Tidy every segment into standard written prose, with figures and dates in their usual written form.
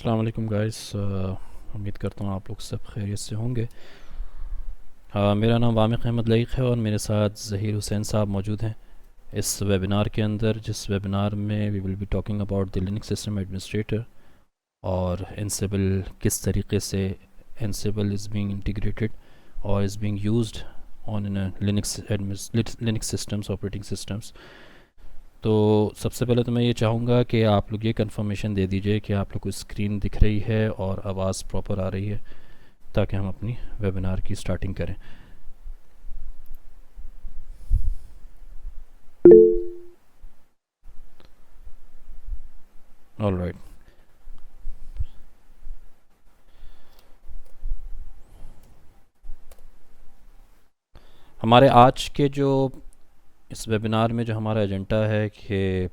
अस्सलाम वालेकुम गाइस। उम्मीद करता हूँ आप लोग सब खैरियत से होंगे। मेरा नाम वामिक अहमद लईक है और मेरे साथ ज़हीर हुसैन साहब मौजूद हैं इस वेबिनार के अंदर, जिस वेबिनार में we will be talking about the Linux system administrator और एनसेबल किस तरीके से एनसेबल इज़ बीइंग इंटीग्रेटेड और is being used on in Linux systems operating systems. तो सबसे पहले तो मैं ये चाहूँगा कि आप लोग ये कंफर्मेशन दे दीजिए कि आप लोग को स्क्रीन दिख रही है और आवाज़ प्रॉपर आ रही है, ताकि हम अपनी वेबिनार की स्टार्टिंग करें। All right. हमारे आज के जो इस वेबिनार में जो हमारा एजेंडा है कि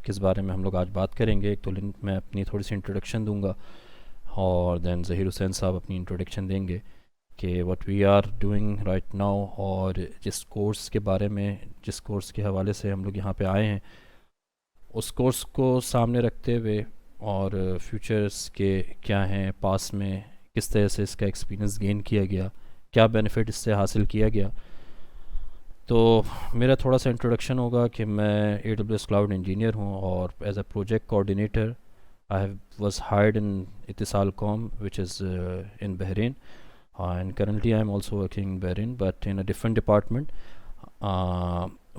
किस बारे में हम लोग आज बात करेंगे, एक तो मैं अपनी थोड़ी सी इंट्रोडक्शन दूंगा और देन ज़हीर हुसैन साहब अपनी इंट्रोडक्शन देंगे कि what we are doing right now, और जिस कोर्स के बारे में, जिस कोर्स के हवाले से हम लोग यहाँ पे आए हैं, उस कोर्स को सामने रखते हुए और फ्यूचर्स के क्या हैं, पास में किस तरह से इसका एक्सपीरियंस गेन किया गया, क्या बेनिफिट इससे हासिल किया गया। तो मेरा थोड़ा सा इंट्रोडक्शन होगा कि मैं AWS क्लाउड इंजीनियर हूँ और as a project coordinator I was hired in Etisalcom which is in Bahrain, and currently I'm also working in Bahrain but in a different department.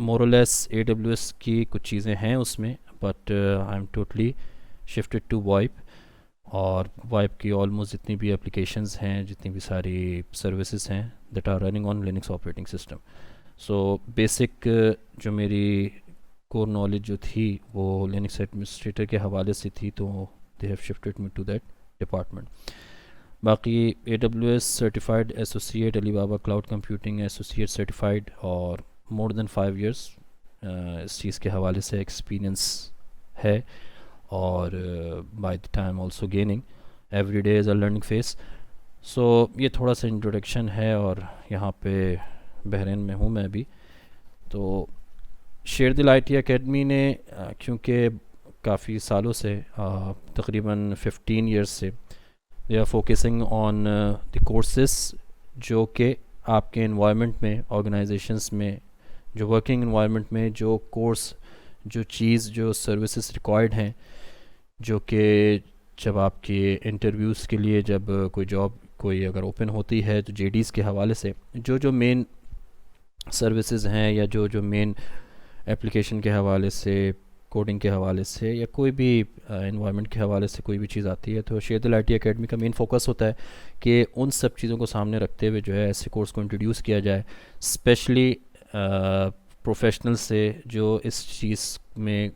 More or less AWS की कुछ चीज़ें हैं उसमें, but I'm totally shifted to VoIP, और VoIP की almost जितनी भी applications हैं, जितनी भी सारी सर्विसेज हैं that are running on Linux operating system. So basic जो मेरी कोर नॉलेज जो थी वो Linux एडमिनिस्ट्रेटर के हवाले से थी, तो they have shifted me to that department. बाकी AWS certified associate, Alibaba cloud computing associate certified, और मोर देन 5 years इस चीज़ के हवाले से एक्सपीरियंस है, और by the time also gaining, every day is a learning phase. So ये थोड़ा सा इंट्रोडक्शन है, और यहाँ पे बहरीन में हूँ मैं अभी। तो शेर दिल IT एकेडमी ने क्योंकि काफ़ी सालों से, तकरीबन 15 years से they are focusing on the courses जो कि आपके इन्वायरमेंट में, ऑर्गेनाइजेशंस में, जो वर्किंग इन्वायरमेंट में जो कोर्स, जो चीज़, जो सर्विसेज रिक्वायर्ड हैं, जो कि जब आपके इंटरव्यूज़ के लिए, जब कोई जॉब कोई अगर ओपन होती है, तो JDs के हवाले से जो जो मेन सर्विसेज हैं, या जो जो मेन एप्लीकेशन के हवाले से, कोडिंग के हवाले से, या कोई भी इन्वायरमेंट के हवाले से कोई भी चीज़ आती है, तो शेर दिल IT एकेडमी का मेन फोकस होता है कि उन सब चीज़ों को सामने रखते हुए जो है ऐसे कोर्स को इंट्रोड्यूस किया जाए, स्पेशली प्रोफेशनल से जो इस चीज़ में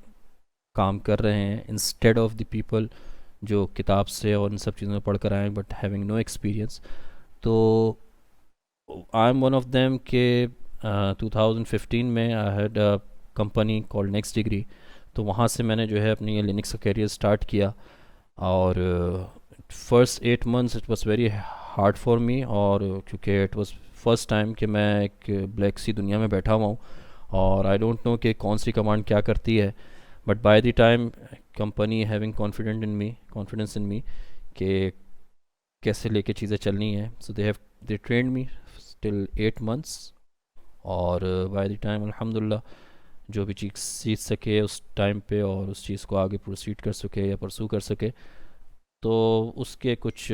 काम कर रहे हैं, इंस्टेड ऑफ द पीपल जो किताब से और इन सब चीज़ों में पढ़ कर आए बट हैविंग नो एक्सपीरियंस। तो I am one of them के 2015 में I had a company called next degree, तो वहाँ से मैंने जो है अपनी ये लिनक्स का करियर स्टार्ट किया, और first 8 months it was very hard for मी, और क्योंकि इट वाज फर्स्ट टाइम कि मैं एक ब्लैक सी दुनिया में बैठा हुआ हूँ और आई डोंट नो कि कौन सी कमांड क्या करती है, but by the time company having confidence in me कि कैसे लेके चीज़ें चलनी है, so they trained me till 8 months, और बाय द टाइम अल्हम्दुलिल्लाह जो भी चीज़ सीख सके उस टाइम पे और उस चीज़ को आगे प्रोसीड कर सके या परसू कर सके, तो उसके कुछ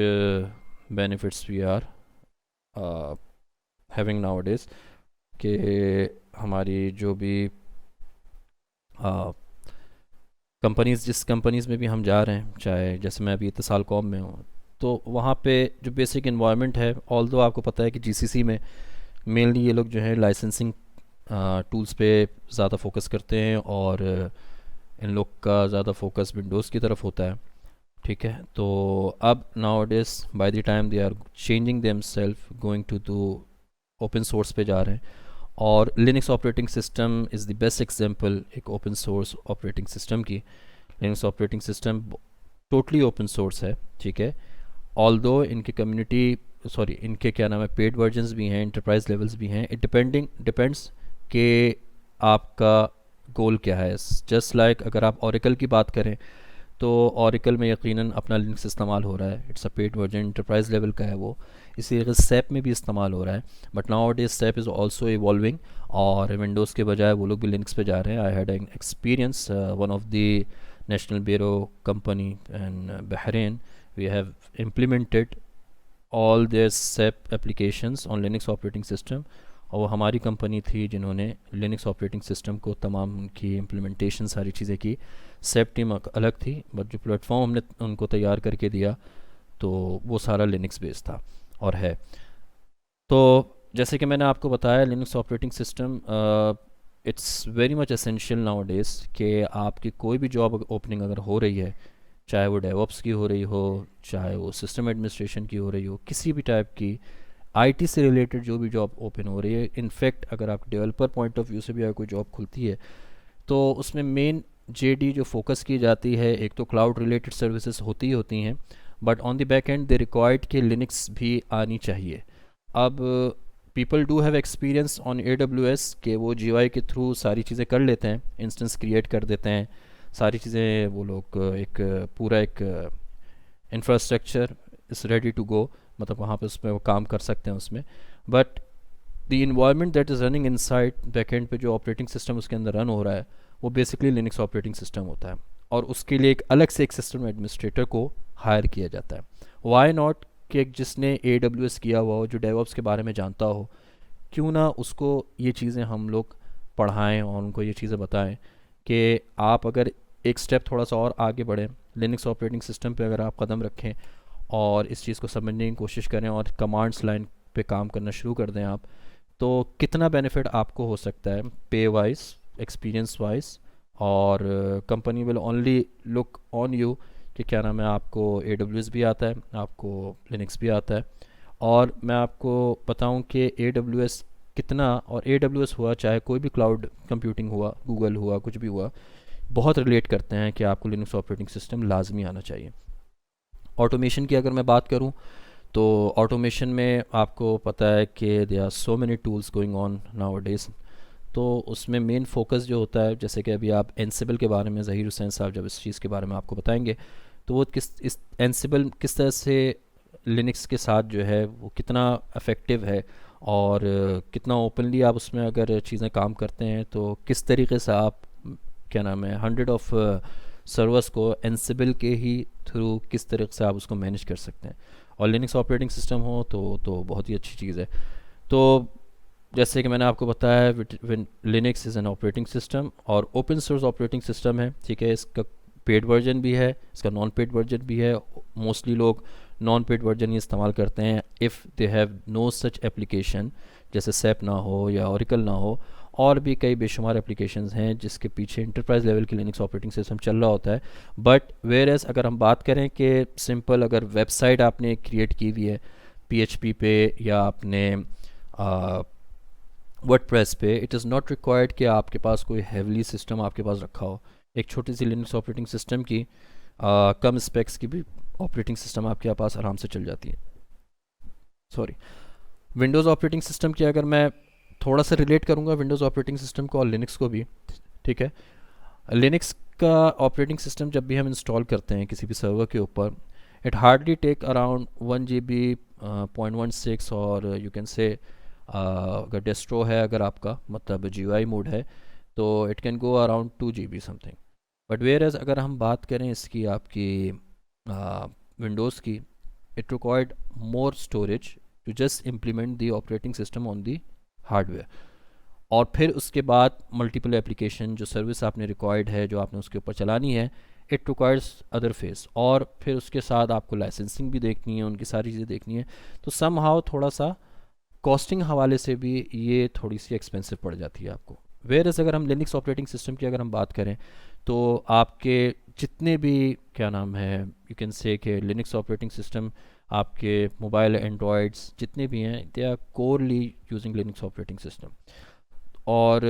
benefits we are having nowadays, कि हमारी जो भी कंपनीज़, जिस कंपनीज़ में भी हम जा रहे हैं, चाहे जैसे मैं अभी इत्तिसाल कॉम में हूँ, तो वहाँ पे जो बेसिक इन्वायरमेंट है, ऑल्दो आपको पता है कि GCC में मेनली ये लोग जो है लाइसेंसिंग टूल्स पे ज़्यादा फोकस करते हैं, और इन लोग का ज़्यादा फोकस विंडोज़ की तरफ होता है। ठीक है, तो अब nowadays by the time they are changing themself, going to do open source पे जा रहे हैं, और Linux operating system is the best example एक ओपन सोर्स ऑपरेटिंग सिस्टम की। Linux operating system totally open source है, ठीक है, ऑल्दो इनकी कम्युनिटी, सॉरी इनके क्या नाम है, पेड वर्जन्स भी हैं, इंटरप्राइज लेवल्स भी हैं, इट डिपेंड्स कि आपका गोल क्या है। जस्ट लाइक अगर आप ओरेकल की बात करें, तो ओरेकल में यकीनन अपना लिनक्स इस्तेमाल हो रहा है, it's a paid version, enterprise level का है वो। इसी तरीके से सैप में भी इस्तेमाल हो रहा है, but now days SAP is also evolving, और विंडोज़ के बजाय वो लोग भी लिनक्स पे जा रहे हैं। I had an experience, one of the national bureau company in Bahrain, we have implemented all their SAP applications on Linux operating system, और वो हमारी कंपनी थी जिन्होंने लिनक्स ऑपरेटिंग सिस्टम को तमाम उनकी इम्प्लीमेंटेशन सारी चीज़ें की। सेप टीम अलग थी, बट जो प्लेटफॉर्म हमने उनको तैयार करके दिया तो वो सारा लिनक्स बेस्ड था और है। तो जैसे कि मैंने आपको बताया, Linux operating system it's very much essential now days कि आपकी कोई भी जॉब ओपनिंग अगर हो रही है, चाहे वो डेवऑप्स की हो रही हो, चाहे वो सिस्टम एडमिनिस्ट्रेशन की हो रही हो, किसी भी टाइप की आईटी से रिलेटेड जो भी जॉब ओपन हो रही है, इनफैक्ट अगर आप डेवलपर पॉइंट ऑफ व्यू से भी अगर कोई जॉब खुलती है, तो उसमें मेन जेडी जो फोकस की जाती है, एक तो क्लाउड रिलेटेड सर्विसेज होती ही होती हैं, but on the back and they required कि लिनक्स भी आनी चाहिए। अब people do have experience on AWS के वो GUI के थ्रू सारी चीज़ें कर लेते हैं, इंस्टेंस क्रिएट कर देते हैं, सारी चीज़ें वो लोग एक पूरा एक infrastructure is ready to go, मतलब वहाँ पे उसमें वो काम कर सकते हैं उसमें। But the environment that is running inside backend पे, जो ऑपरेटिंग सिस्टम उसके अंदर रन हो रहा है, वो बेसिकली लिनक्स ऑपरेटिंग सिस्टम होता है, और उसके लिए एक अलग से एक सिस्टम एडमिनिस्ट्रेटर को हायर किया जाता है। वाई नॉट कि जिसने AWS किया हुआ हो, जो डेवऑप्स के बारे में जानता हो, क्यों ना उसको ये चीज़ें हम लोग पढ़ाएं और उनको ये चीज़ें बताएं कि आप अगर एक स्टेप थोड़ा सा और आगे बढ़ें, लिनक्स ऑपरेटिंग सिस्टम पे अगर आप कदम रखें और इस चीज़ को समझने की कोशिश करें और कमांड्स लाइन पे काम करना शुरू कर दें आप, तो कितना बेनिफिट आपको हो सकता है पे वाइज, एक्सपीरियंस वाइज, और company will only look on you कि क्या नाम है, आपको AWS भी आता है, आपको लिनक्स भी आता है। और मैं आपको बताऊं कि AWS कितना, और AWS हुआ चाहे कोई भी क्लाउड कंप्यूटिंग हुआ, गूगल हुआ, कुछ भी हुआ, बहुत रिलेट करते हैं कि आपको लिनक्स ऑपरेटिंग सिस्टम लाजमी आना चाहिए। ऑटोमेशन की अगर मैं बात करूं, तो ऑटोमेशन में आपको पता है कि they are so many tools going on nowadays. तो उसमें मेन फोकस जो होता है, जैसे कि अभी आप एनसिबल के बारे में ज़हीर हुसैन साहब जब इस चीज़ के बारे में आपको बताएंगे, तो वो किस इस एनसिबल किस तरह से लिनक्स के साथ जो है वो कितना इफ़ेक्टिव है, और कितना ओपनली आप उसमें अगर चीज़ें काम करते हैं, तो किस तरीके से आप क्या नाम है 100 ऑफ सर्वर्स को एनसिबल के ही थ्रू किस तरीके से आप उसको मैनेज कर सकते हैं। और लिनक्स ऑपरेटिंग सिस्टम हो तो बहुत ही अच्छी चीज़ है। तो जैसे कि मैंने आपको बताया, Linux is an operating system और ओपन सोर्स ऑपरेटिंग सिस्टम है, ठीक है। इसका पेड वर्जन भी है, इसका नॉन पेड वर्जन भी है। मोस्टली लोग नॉन पेड वर्जन ही इस्तेमाल करते हैं if they have no such application, जैसे सैप ना हो या ओरेकल ना हो। और भी कई बेशुमार एप्लीकेशंस हैं जिसके पीछे इंटरप्राइज लेवल की लिनक्स ऑपरेटिंग सिस्टम चल रहा होता है। बट वेयर एज अगर हम बात करें कि सिंपल अगर वेबसाइट आपने क्रिएट की हुई है PHP पे या आपने वर्डप्रेस पे, इट इज़ नॉट रिक्वायर्ड कि आपके पास कोई हैवली सिस्टम आपके पास रखा हो। एक छोटी सी लिनक्स ऑपरेटिंग सिस्टम की कम स्पेक्स की भी ऑपरेटिंग सिस्टम आपके पास आराम से चल जाती है। सॉरी, विंडोज़ ऑपरेटिंग सिस्टम की अगर मैं थोड़ा सा रिलेट करूँगा विंडोज़ ऑपरेटिंग सिस्टम को और लिनक्स को भी, ठीक है। लिनक्स का ऑपरेटिंग सिस्टम जब भी हम इंस्टॉल करते हैं किसी भी सर्वर के ऊपर, it hardly take around 1 GB 0.16, और यू कैन से अगर डेस्ट्रो है, अगर आपका मतलब GUI मोड है, तो it can go around 2 GB something. But whereas अगर हम बात करें इसकी आपकी विंडोज़ की, it required more storage to just implement the operating system on the hardware. और फिर उसके बाद मल्टीपल एप्लीकेशन जो सर्विस आपने रिक्वायर्ड है, जो आपने उसके ऊपर चलानी है, इट रिक्वायर्स अदर फेस, और फिर उसके साथ आपको लाइसेंसिंग भी देखनी है, उनकी सारी चीज़ें देखनी है। तो सम हाउ थोड़ा सा कॉस्टिंग हवाले से भी ये थोड़ी सी एक्सपेंसिव पड़ जाती है आपको। वेयर एज अगर हम लिनक्स ऑपरेटिंग सिस्टम की अगर हम बात करें, तो आपके जितने भी क्या नाम है, यू कैन से कि लिनक्स ऑपरेटिंग सिस्टम आपके मोबाइल एंड्रॉयड्स जितने भी हैं, they are corely using Linux operating system. और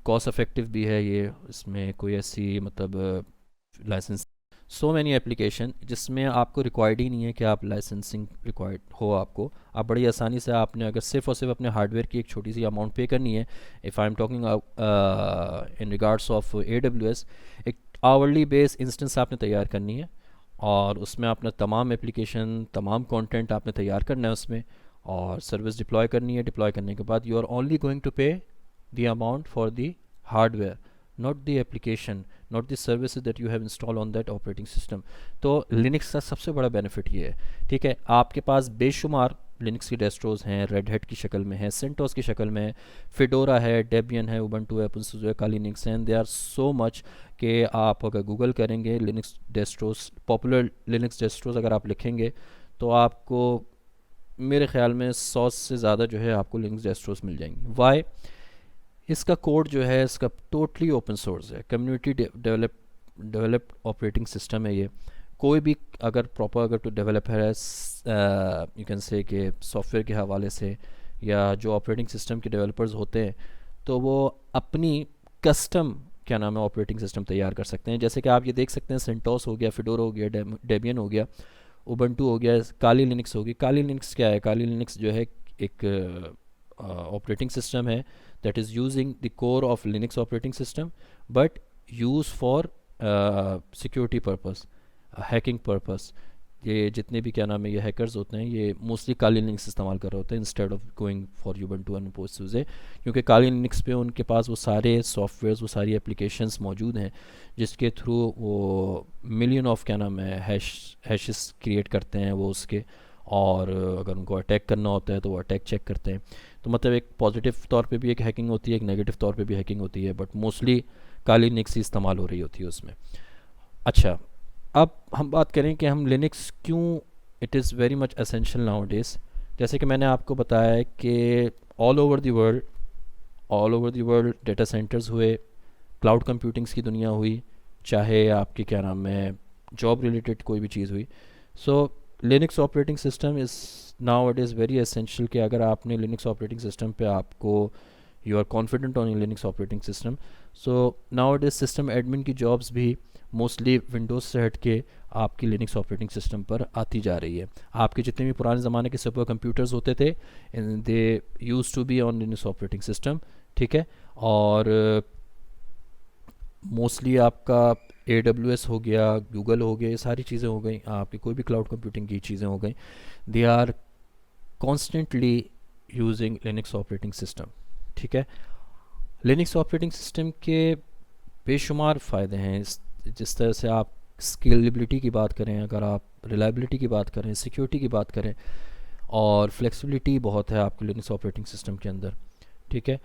कॉस्ट इफेक्टिव भी है ये, इसमें कोई ऐसी मतलब लाइसेंस, सो मैनी एप्लीकेशन जिसमें आपको रिक्वायर्ड ही नहीं है कि आप लाइसेंसिंग रिक्वायर्ड हो। आपको आप बड़ी आसानी से आपने अगर सिर्फ और सिर्फ अपने हार्डवेयर की एक छोटी सी अमाउंट पे करनी है, if I am talking in regards of AWS, एक आवरली बेस इंस्टेंस आपने तैयार करनी है और उसमें अपना तमाम एप्लीकेशन, तमाम कंटेंट आपने तैयार करना है उसमें, और सर्विस डिप्लॉय करनी है। डिप्लॉय करने के बाद you are only going to pay the amount for the hardware, not the application, not the services that you have install on that operating system. तो लिनक्स का सबसे बड़ा बेनिफिट ये है, ठीक है। आपके पास बेशुमार लिनक्स की डेस्ट्रोज हैं, रेड हैट की शक्ल में है, सेंटोस की शक्ल में है, फिडोरा है, डेबियन है, उबंटू है, ओपेनसुसे है, काली लिनक्स हैं, दे आर सो मच कि आप अगर गूगल करेंगे लिनक्स डेस्ट्रोस, पॉपुलर लिनक्स डेस्ट्रोस अगर आप लिखेंगे तो आपको मेरे ख्याल में 100 से ज़्यादा जो है आपको लिनक्स डेस्ट्रोस मिल जाएंगी। वाई? इसका कोड जो है इसका टोटली ओपन सोर्स है, कम्युनिटी डेवलप्ड ऑपरेटिंग सिस्टम है ये। कोई भी अगर प्रॉपर अगर तो डेवलपर है, यू कैन से कि सॉफ्टवेयर के हवाले से या जो ऑपरेटिंग सिस्टम के डेवलपर्स होते हैं, तो वो अपनी कस्टम क्या नाम है ऑपरेटिंग सिस्टम तैयार कर सकते हैं। जैसे कि आप ये देख सकते हैं, सेंटोस हो गया, फिडोरा हो गया, डेबियन हो गया, उबंटू हो गया, काली लिनक्स होगी। काली लिनक्स क्या है? काली लिनक्स जो है एक ऑपरेटिंग सिस्टम है that is using the core of Linux operating system but used for security purpose, hacking purpose। ये जितने भी क्या नाम है ये हैकर्स होते हैं ये मोस्टली काली लिनक्स इस्तेमाल कर रहे होते हैं instead of going for Ubuntu and openSUSE, क्योंकि काली लिनक्स पे उनके पास वो सारे सॉफ्टवेयर्स, वो सारी एप्लीकेशंस मौजूद हैं जिसके थ्रू वो मिलियन ऑफ क्या नाम है हैशेस क्रिएट करते हैं वो उसके, और अगर उनको अटैक करना होता है तो वो अटैक चेक करते हैं। तो मतलब एक पॉजिटिव तौर पे भी एक हैकिंग होती है, एक नेगेटिव तौर पे भी हैकिंग होती है, बट मोस्टली काली लिनक्स ही इस्तेमाल हो रही होती है उसमें। अच्छा, अब हम बात करें कि हम लिनक्स क्यों it is very much essential now days. जैसे कि मैंने आपको बताया है कि all over the world, all over the world data centres हुए, क्लाउड कंप्यूटिंग्स की दुनिया हुई, चाहे आपकी क्या नाम है जॉब रिलेटेड कोई भी चीज़ हुई। So Linux operating system is now it is very essential कि अगर आपने लिनक्स ऑपरेटिंग सिस्टम पे आपको you are confident on Linux operating system, so now it is system admin की जॉब्स भी मोस्टली विंडोज़ से हट के आपकी लिनक्स ऑपरेटिंग सिस्टम पर आती जा रही है। आपके जितने भी पुराने ज़माने के सुपर कंप्यूटर्स होते थे they use to be on Linux operating system, ठीक है। और मोस्टली आपका AWS हो गया, गूगल हो गया, ये सारी चीज़ें हो गई, आपकी कोई भी क्लाउड कंप्यूटिंग की चीज़ें हो गई, they are constantly using Linux operating system, ठीक है। लिनक्स ऑपरेटिंग सिस्टम के बेशुमार फ़ायदे हैं। जिस तरह से आप स्केलेबिलिटी की बात करें, अगर आप रिलायबिलिटी की बात करें, सिक्योरिटी की बात करें, और फ्लेक्सिबिलिटी बहुत है आपके लिनक्स ऑपरेटिंग सिस्टम के अंदर, ठीक है।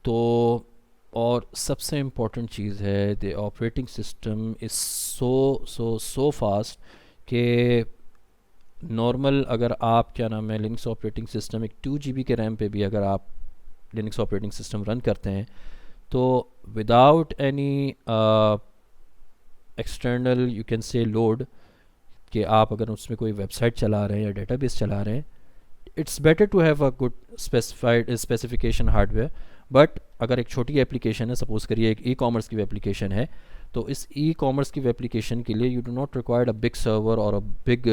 तो और सबसे इम्पॉर्टेंट चीज़ है the operating system is so fast कि नॉर्मल अगर आप क्या नाम है लिनक्स ऑपरेटिंग सिस्टम एक 2 GB के रैम पे भी अगर आप लिनक्स ऑपरेटिंग सिस्टम रन करते हैं तो without any external you can से लोड, कि आप अगर उसमें कोई वेबसाइट चला रहे हैं या डेटाबेस चला रहे हैं, it's better to have a good specification hardware. But अगर एक छोटी एप्लीकेशन है, सपोज करिए एक ई-कॉमर्स की एप्लीकेशन है, तो इस ई-कॉमर्स की एप्लीकेशन के लिए you do not required a big server और अ बिग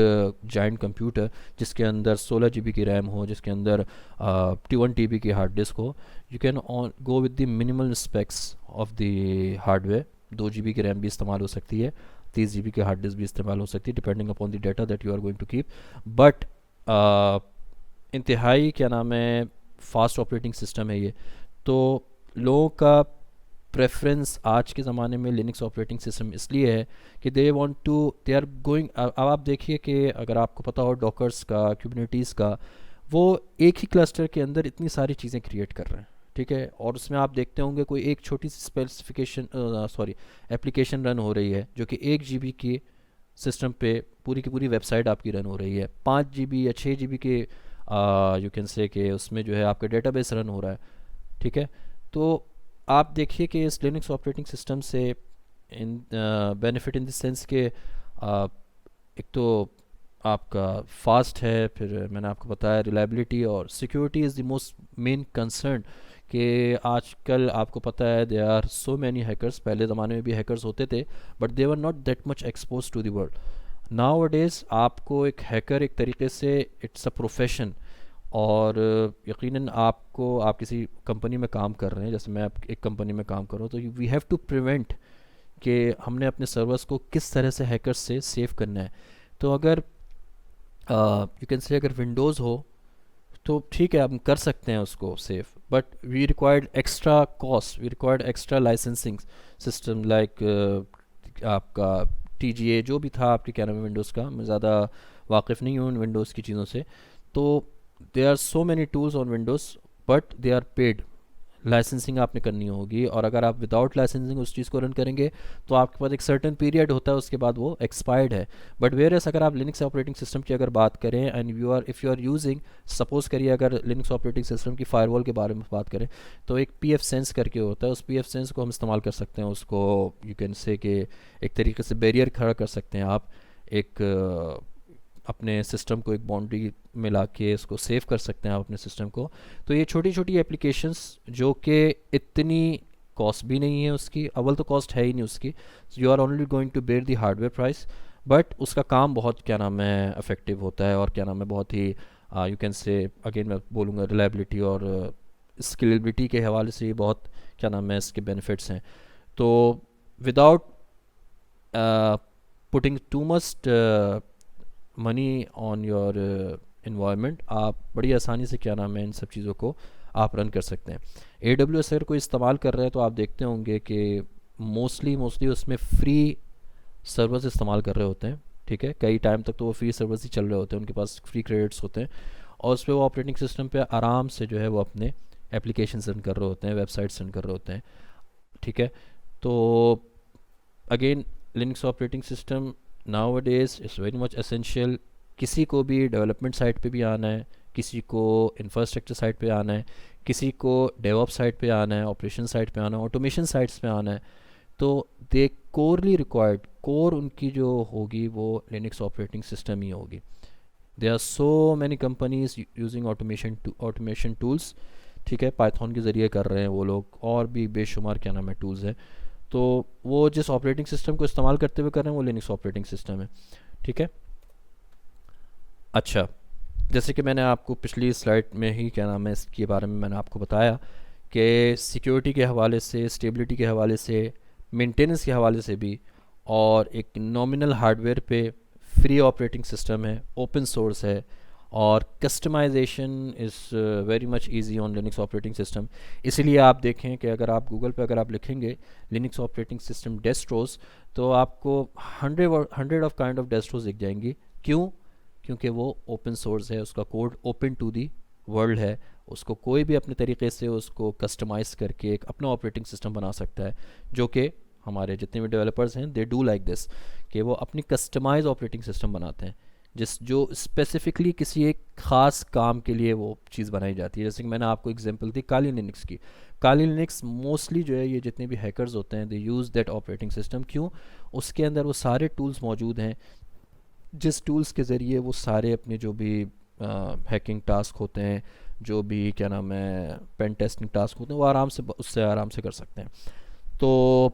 जाइंट कंप्यूटर जिसके अंदर 16 GB की रैम हो, जिसके अंदर 1 TB की हार्ड डिस्क हो। You can go with the minimal specs of the hardware. 2 GB की रैम भी इस्तेमाल हो सकती है, 30 GB की हार्ड डिस्क भी इस्तेमाल हो सकती है, depending upon the data that you are going to keep. But इंतहाई क्या नाम है फास्ट ऑपरेटिंग सिस्टम है ये। तो लोगों का प्रेफरेंस आज के ज़माने में लिनक्स ऑपरेटिंग सिस्टम इसलिए है कि they want to they are going. अब आप देखिए कि अगर आपको पता हो डॉकर्स का, क्यूबरनेटीज़ का, वो एक ही क्लस्टर के अंदर इतनी सारी चीज़ें क्रिएट कर रहे हैं, ठीक है। और उसमें आप देखते होंगे कोई एक छोटी सी स्पेसिफिकेशन एप्लीकेशन रन हो रही है जो कि 1 GB की सिस्टम पे पूरी की पूरी वेबसाइट आपकी रन हो रही है, 5 GB या 6 GB के यू कैन से कि उसमें जो है आपका डेटाबेस रन हो रहा है, ठीक है। तो आप देखिए कि इस लिनक्स ऑपरेटिंग सिस्टम से in benefit in the sense के एक तो आपका फास्ट है, फिर मैंने आपको बताया रिलायबिलिटी, और security is the most main concern कि आजकल आपको पता है they are so many hackers. पहले ज़माने में भी हैकर्स होते थे but they were not that much expose to the world. Nowadays आपको एक हैकर एक तरीके से इट्स अ प्रोफेशन, और यकीनन आपको आप किसी कंपनी में काम कर रहे हैं, जैसे मैं एक कंपनी में काम कर रहा हूँ, तो वी हैव टू प्रिवेंट कि हमने अपने सर्वर्स को किस तरह से हैकर्स से सेव करना है। तो अगर यू कैन से अगर विंडोज़ हो तो ठीक है, हम कर सकते हैं उसको save, but we required extra cost, we required extra licensing system like आपका TGA जो भी था आपके क्या नाम है विंडोज़ का, मैं ज़्यादा वाकिफ़ नहीं हूँ उन विंडोज़ की चीज़ों से। तो they are so many tools on Windows but they are paid, licensing आपने करनी होगी, और अगर आप विदाउट लाइसेंसिंग उस चीज़ को रन करेंगे तो आपके पास एक सर्टेन पीरियड होता है, उसके बाद वो एक्सपायर्ड है। बट वेयर एस अगर आप लिनक्स ऑपरेटिंग सिस्टम की अगर बात करें and you are if you are using, suppose करिए अगर लिनक्स ऑपरेटिंग सिस्टम की फायरवॉल के बारे में बात करें तो एक PF सेंस करके होता है, उस PF सेंस को हम इस्तेमाल कर सकते हैं, उसको यू कैन से कि एक तरीके से बैरियर खड़ा कर सकते हैं आप, एक अपने सिस्टम को एक बाउंड्री में ला के इसको सेव कर सकते हैं आप अपने सिस्टम को। तो ये छोटी छोटी एप्लीकेशंस जो कि इतनी कॉस्ट भी नहीं है उसकी, अव्वल तो कॉस्ट है ही नहीं उसकी, you are only going to bear the hardware price, but उसका काम बहुत क्या नाम है इफेक्टिव होता है, और क्या नाम है बहुत ही यू कैन से अगेन मैं बोलूँगा रिलायबिलिटी और स्केलेबिलिटी के हवाले से ये बहुत क्या नाम है इसके बेनिफिट्स हैं। तो without putting too much money on your environment, आप बड़ी आसानी से क्या नाम है इन सब चीज़ों को आप रन कर सकते हैं। AWS अगर कोई इस्तेमाल कर रहा है तो आप देखते होंगे कि मोस्टली उसमें फ्री सर्वर्स इस्तेमाल कर रहे होते हैं, ठीक है, कई टाइम तक तो वो फ्री सर्वर्स ही चल रहे होते हैं, उनके पास फ्री क्रेडिट्स होते हैं, और उस पर वो ऑपरेटिंग सिस्टम पे आराम से जो है वो अपने एप्लीकेशन रन कर रहे होते हैं, वेबसाइट्स रन कर रहे होते हैं, ठीक है। तो again Linux operating system nowadays is very much essential. किसी को भी डेवलपमेंट साइट पे भी आना है, किसी को इंफ्रास्ट्रक्चर साइट पे आना है, किसी को डेवऑप्स साइट पे आना है, ऑपरेशन साइट पे आना है, ऑटोमेशन साइट्स पे आना है, तो दे कोरली रिक्वायर्ड, कोर उनकी जो होगी वो लिनक्स ऑपरेटिंग सिस्टम ही होगी। They are so many companies using automation tools, ठीक है, पाइथन के ज़रिए कर रहे हैं वो लोग, और भी बेशुमार क्या नाम है टूल्स हैं। तो वो जिस ऑपरेटिंग सिस्टम को इस्तेमाल करते हुए कर रहे हैं वो लिनक्स ऑपरेटिंग सिस्टम है, ठीक है। अच्छा, जैसे कि मैंने आपको पिछली स्लाइड में ही क्या नाम है इसके बारे में मैंने आपको बताया कि सिक्योरिटी के हवाले से, स्टेबिलिटी के हवाले से, मेंटेनेंस के हवाले से भी, और एक नॉमिनल हार्डवेयर पे फ्री ऑपरेटिंग सिस्टम है, ओपन सोर्स है, और customisation is very much easy on Linux operating system. इसीलिए आप देखें कि अगर आप गूगल पे अगर आप लिखेंगे लिनक्स ऑपरेटिंग सिस्टम डेस्ट्रोज तो आपको hundred of kind of distros दिख जाएंगी। क्यों? क्योंकि वो ओपन सोर्स है, उसका code open to the world है, उसको कोई भी अपने तरीके से उसको कस्टमाइज़ करके एक अपना ऑपरेटिंग सिस्टम बना सकता है, जो कि हमारे जितने भी डेवलपर्स हैं दे डू लाइक दिस, कि वो अपनी कस्टमाइज ऑपरेटिंग सिस्टम बनाते हैं जो स्पेसिफिकली किसी एक ख़ास काम के लिए वो चीज़ बनाई जाती है। जैसे कि मैंने आपको एग्जांपल दी काली लिनक्स की। काली लिनक्स मोस्टली जो है ये जितने भी हैकर्स होते हैं दे यूज़ दैट ऑपरेटिंग सिस्टम। क्यों? उसके अंदर वो सारे टूल्स मौजूद हैं जिस टूल्स के ज़रिए वो सारे अपने जो भी हैकिंग टास्क होते हैं, जो भी क्या नाम है पेन टेस्टिंग टास्क होते हैं, वो आराम से उससे आराम से कर सकते हैं। तो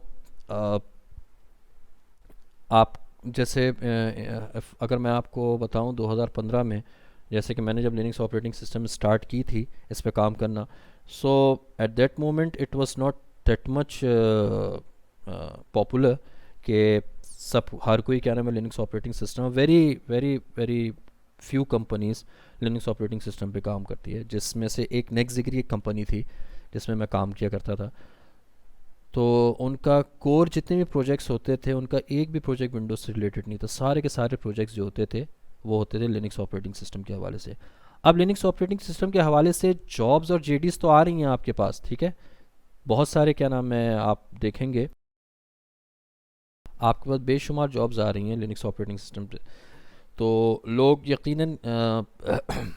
आप जैसे अगर मैं आपको बताऊं 2015 में जैसे कि मैंने जब लिनक्स ऑपरेटिंग सिस्टम स्टार्ट की थी इस पे काम करना, so at that moment it was not that much popular कि सब हर कोई क्या नाम है Linux operating system, very very very few companies Linux operating system पे काम करती है, जिसमें से एक नेक्स्ट एक कंपनी थी जिसमें मैं काम किया करता था। तो उनका कोर जितने भी प्रोजेक्ट्स होते थे उनका एक भी प्रोजेक्ट विंडोज़ से रिलेटेड नहीं था, सारे के सारे प्रोजेक्ट्स जो होते थे वो होते थे लिनक्स ऑपरेटिंग सिस्टम के हवाले से। अब लिनक्स ऑपरेटिंग सिस्टम के हवाले से जॉब्स और जेडीज तो आ रही हैं आपके पास, ठीक है, बहुत सारे क्या नाम है आप देखेंगे आपके पास बेशुमार जॉब्स आ रही हैं लिनक्स ऑपरेटिंग सिस्टम पे। तो लोग यकीनन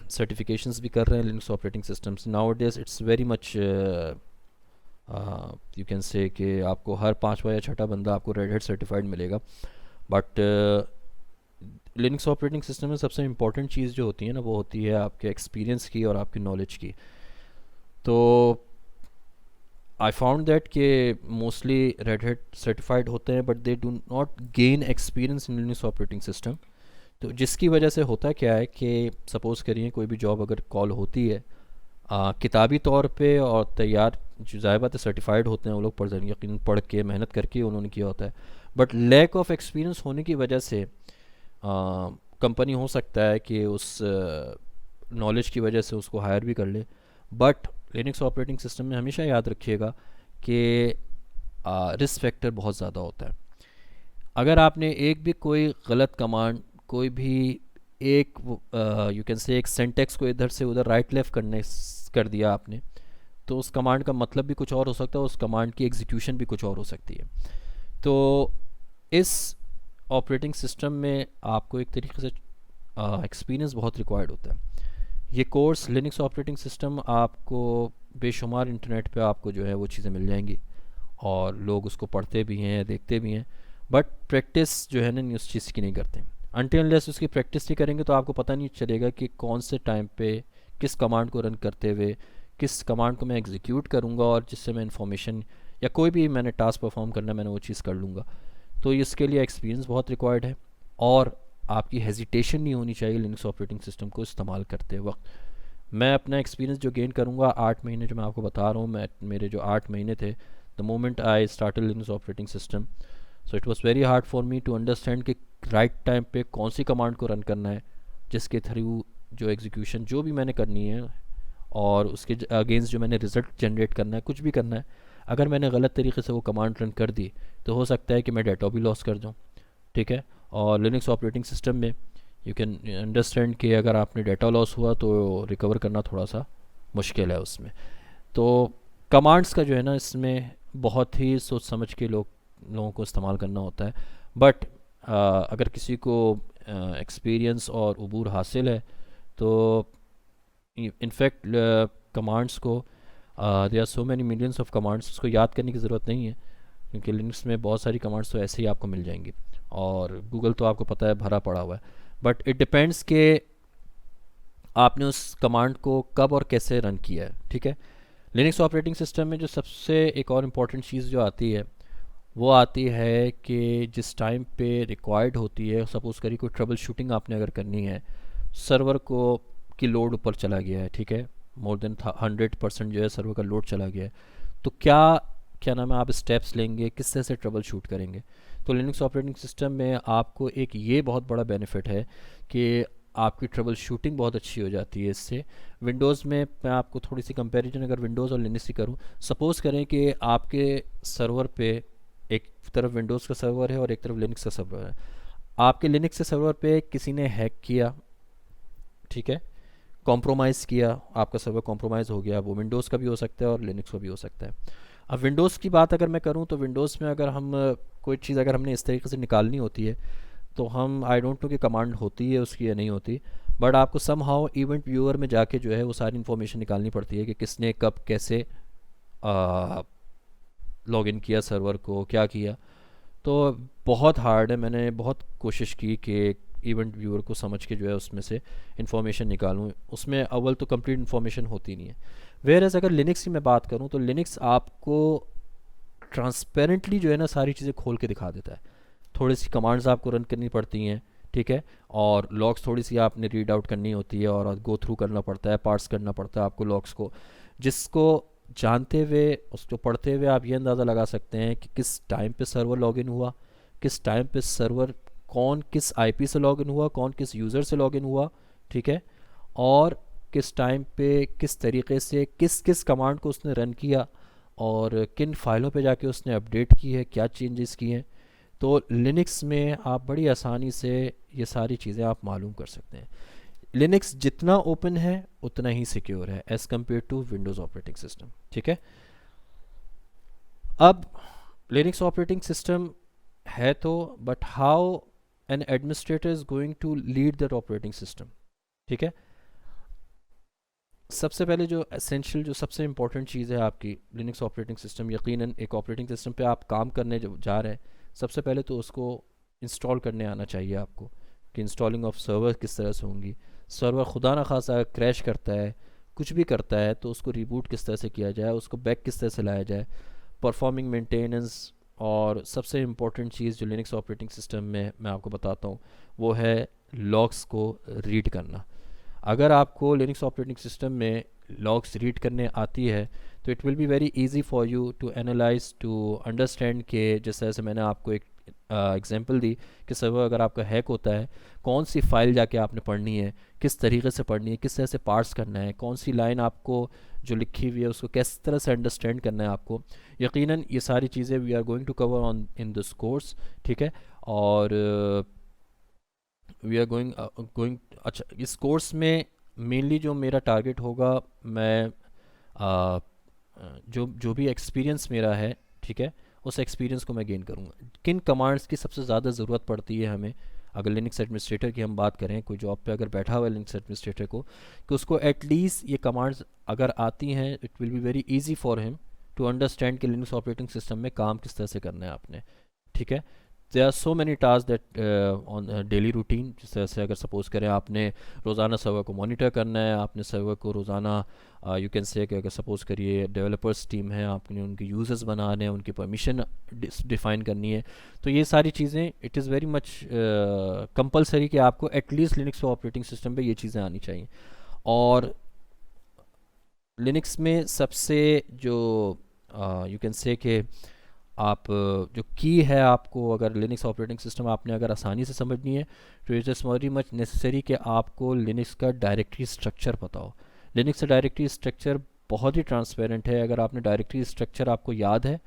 सर्टिफिकेशंस भी कर रहे हैं Linux operating systems. Now days it's very much you can say कि आपको हर पांचवा या छठा बंदा आपको रेड हैट सर्टिफाइड मिलेगा। बट लिनक्स ऑपरेटिंग सिस्टम में सबसे इम्पॉर्टेंट चीज़ जो होती है ना वो होती है आपके एक्सपीरियंस की और आपकी नॉलेज की। तो आई फाउंड दैट कि मोस्टली रेड हैट सर्टिफाइड होते हैं but they do not gain experience in Linux operating system. तो जिसकी वजह से होता क्या है कि सपोज़ करिए कोई भी जॉब अगर कॉल होती है किताबी तौर पे और तैयार जो ज़ाहिर बात है सर्टिफाइड होते हैं वो लोग पढ़ यकीन पढ़ के मेहनत करके उन्होंने किया होता है, बट लैक ऑफ एक्सपीरियंस होने की वजह से कंपनी हो सकता है कि उस नॉलेज की वजह से उसको हायर भी कर ले। बट लिनक्स ऑपरेटिंग सिस्टम में हमेशा याद रखिएगा कि रिस्क फैक्टर बहुत ज़्यादा होता है। अगर आपने एक भी कोई गलत कमांड, कोई भी एक यू कैन से एक सेंटेक्स को इधर से उधर राइट लेफ्ट कर दिया आपने, तो उस कमांड का मतलब भी कुछ और हो सकता है, उस कमांड की एग्जीक्यूशन भी कुछ और हो सकती है। तो इस ऑपरेटिंग सिस्टम में आपको एक तरीके से एक्सपीरियंस बहुत रिक्वायर्ड होता है। ये कोर्स लिनक्स ऑपरेटिंग सिस्टम आपको बेशुमार इंटरनेट पे आपको जो है वो चीज़ें मिल जाएंगी और लोग उसको पढ़ते भी हैं, देखते भी हैं, बट प्रैक्टिस जो है ना उस चीज़ की नहीं करते। अनटिल अनलेस उसकी प्रैक्टिस नहीं करेंगे तो आपको पता नहीं चलेगा कि कौन से टाइम पे किस कमांड को रन करते हुए किस कमांड को मैं एग्जीक्यूट करूँगा और जिससे मैं इन्फॉर्मेशन या कोई भी मैंने टास्क परफॉर्म करना मैंने वो चीज़ कर लूँगा। तो इसके लिए एक्सपीरियंस बहुत रिक्वायर्ड है और आपकी हेजिटेशन नहीं होनी चाहिए लिनक्स ऑपरेटिंग सिस्टम को इस्तेमाल करते वक्त। मैं अपना एक्सपीरियंस जो गेन करूँगा 8 महीने जो मैं आपको बता रहा हूँ, मैं मेरे जो 8 महीने थे the moment I started Linux operating system, so it was very hard for me to understand कि राइट टाइम पे कौन सी कमांड को रन करना है जिसके थ्रू जो एग्जीक्यूशन जो भी मैंने करनी है और उसके अगेंस्ट जो मैंने रिज़ल्ट जनरेट करना है, कुछ भी करना है, अगर मैंने गलत तरीके से वो कमांड रन कर दी तो हो सकता है कि मैं डाटा भी लॉस कर जाऊँ। ठीक है, और लिनक्स ऑपरेटिंग सिस्टम में यू कैन अंडरस्टैंड कि अगर आपने डाटा लॉस हुआ तो रिकवर करना थोड़ा सा मुश्किल है उसमें। तो कमांड्स का जो है ना इसमें बहुत ही सोच समझ के लोगों को इस्तेमाल करना होता है। बट अगर किसी को एक्सपीरियंस और अबूर हासिल है तो इनफैक्ट कमांड्स को they are so many millions of commands, उसको याद करने की ज़रूरत नहीं है क्योंकि लिनक्स में बहुत सारी कमांड्स तो ऐसे ही आपको मिल जाएंगी और गूगल तो आपको पता है भरा पड़ा हुआ है। बट इट डिपेंड्स कि आपने उस कमांड को कब और कैसे रन किया है। ठीक है, लिनक्स ऑपरेटिंग सिस्टम में जो सबसे एक और इम्पॉर्टेंट चीज़ जो आती है वो आती है कि जिस टाइम पे रिक्वायर्ड होती है, सपोज़ करिए कोई ट्रबल शूटिंग आपने अगर करनी है, सर्वर को की लोड ऊपर चला गया है, ठीक है, मोर देन 100% जो है सर्वर का लोड चला गया है, तो क्या क्या नाम है आप स्टेप्स लेंगे, किस तरह से ट्रबल शूट करेंगे। तो लिनक्स ऑपरेटिंग सिस्टम में आपको एक ये बहुत बड़ा बेनिफिट है कि आपकी ट्रबल शूटिंग बहुत अच्छी हो जाती है इससे। विंडोज़ में मैं आपको थोड़ी सी कंपैरिजन अगर विंडोज़ और लिनक्स की करूँ, सपोज़ करें कि आपके सर्वर पे एक तरफ विंडोज़ का सर्वर है और एक तरफ लिनक्स का सर्वर है। आपके लिनक्स के सर्वर पे किसी ने हैक किया, ठीक है, कॉम्प्रोमाइज़ किया, आपका सर्वर कॉम्प्रोमाइज़ हो गया, वो विंडोज़ का भी हो सकता है और लिनक्स का भी हो सकता है। अब विंडोज़ की बात अगर मैं करूँ तो विंडोज़ में अगर हम कोई चीज़ अगर हमने इस तरीके से निकालनी होती है तो हम आई डोंट नो कि कमांड होती है उसकी या नहीं होती, बट आपको सम हाउ इवेंट व्यूअर में जाके जो है वो सारी इन्फॉर्मेशन निकालनी पड़ती है कि किसने कब कैसे लॉग इन किया सर्वर को, क्या किया। तो बहुत हार्ड है, मैंने बहुत कोशिश की कि इवेंट व्यूअर को समझ के जो है उसमें से इंफॉर्मेशन निकालूं, उसमें अव्वल तो कंप्लीट इन्फॉर्मेशन होती नहीं है। वेयर एज अगर लिनक्स की मैं बात करूं तो लिनक्स आपको ट्रांसपेरेंटली जो है ना सारी चीज़ें खोल के दिखा देता है। थोड़ी सी कमांड्स आपको रन करनी पड़ती हैं, ठीक है, और लॉग्स थोड़ी सी आपने रीड आउट करनी होती है और गो थ्रू करना पड़ता है, पार्ट्स करना पड़ता है आपको लॉग्स को, जिसको जानते हुए उसको पढ़ते हुए आप ये अंदाज़ा लगा सकते हैं कि किस टाइम पे सर्वर लॉगिन हुआ, किस टाइम पे सर्वर कौन किस आईपी से लॉगिन हुआ, कौन किस यूज़र से लॉगिन हुआ, ठीक है, और किस टाइम पे किस तरीके से किस किस कमांड को उसने रन किया और किन फाइलों पे जाके उसने अपडेट की है, क्या चेंजेस किए हैं। तो लिनक्स में आप बड़ी आसानी से ये सारी चीज़ें आप मालूम कर सकते हैं। लिनक्स जितना ओपन है उतना ही सिक्योर है as compare to Windows operating system. ठीक है, अब लिनक्स ऑपरेटिंग सिस्टम है तो but how an administrator is going to lead that operating system. ठीक है, सबसे पहले जो एसेंशियल जो सबसे इंपॉर्टेंट चीज़ है आपकी लिनक्स ऑपरेटिंग सिस्टम, यकीनन एक ऑपरेटिंग सिस्टम पे आप काम करने जो जा रहे हैं, सबसे पहले तो उसको इंस्टॉल करने आना चाहिए आपको कि इंस्टॉलिंग ऑफ सर्वर किस तरह से होंगी। सर्वर खुदा ना खासा क्रैश करता है, कुछ भी करता है, तो उसको रिबूट किस तरह से किया जाए, उसको बैक किस तरह से लाया जाए, परफॉर्मिंग मेंटेनेंस, और सबसे इम्पॉर्टेंट चीज़ जो लिनक्स ऑपरेटिंग सिस्टम में मैं आपको बताता हूँ वो है लॉग्स को रीड करना। अगर आपको लिनक्स ऑपरेटिंग सिस्टम में लॉग्स रीड करने आती है तो it will be very easy for you to analyse to understand के जैसे जैसे मैंने आपको एक एग्जांपल दी कि सर्वर अगर आपका हैक होता है, कौन सी फ़ाइल जाके आपने पढ़नी है, किस तरीके से पढ़नी है, किस तरह से पार्स करना है, कौन सी लाइन आपको जो लिखी हुई है उसको किस तरह से अंडरस्टैंड करना है आपको। यकीनन ये सारी चीज़ें we are going to cover on in this course, ठीक है। और वी आर गोइंग अच्छा, इस कोर्स में मेनली जो मेरा टारगेट होगा, मैं जो जो भी एक्सपीरियंस मेरा है, ठीक है, उस एक्सपीरियंस को मैं गेन करूँगा। किन कमांड्स की सबसे ज़्यादा ज़रूरत पड़ती है हमें, अगर लिनक्स एडमिनिस्ट्रेटर की हम बात करें, कोई जॉब पे अगर बैठा हुआ है लिनक्स एडमिनिस्ट्रेटर को, कि उसको एटलीस्ट ये कमांड्स अगर आती हैं, it will be very easy for him to understand कि लिनक्स ऑपरेटिंग सिस्टम में काम किस तरह से करना है आपने, ठीक है। There are so many task that on daily routine, जिस तरह से अगर सपोज करें आपने रोज़ाना सर्वर को मॉनिटर करना है, आपने सर्वर को रोज़ाना यू कैन से कि अगर सपोज़ करिए डेवलपर्स टीम है, आपने उनके यूज़र्स बनाने हैं, उनकी परमिशन डिफ़ाइन करनी है, तो ये सारी चीज़ें it is very much compulsory कि आपको एटलीस्ट लिनक्स ऑपरेटिंग सिस्टम पे ये चीज़ें आनी चाहिए। और लिनक्स में सबसे जो यू कैन से कि आप जो की है, आपको अगर लिनक्स ऑपरेटिंग सिस्टम आपने अगर आसानी से समझनी है तो it is very much necessary कि आपको लिनक्स का डायरेक्टरी स्ट्रक्चर पता हो। लिनक्स का डायरेक्टरी स्ट्रक्चर बहुत ही ट्रांसपेरेंट है। अगर आपने डायरेक्टरी स्ट्रक्चर आपको याद है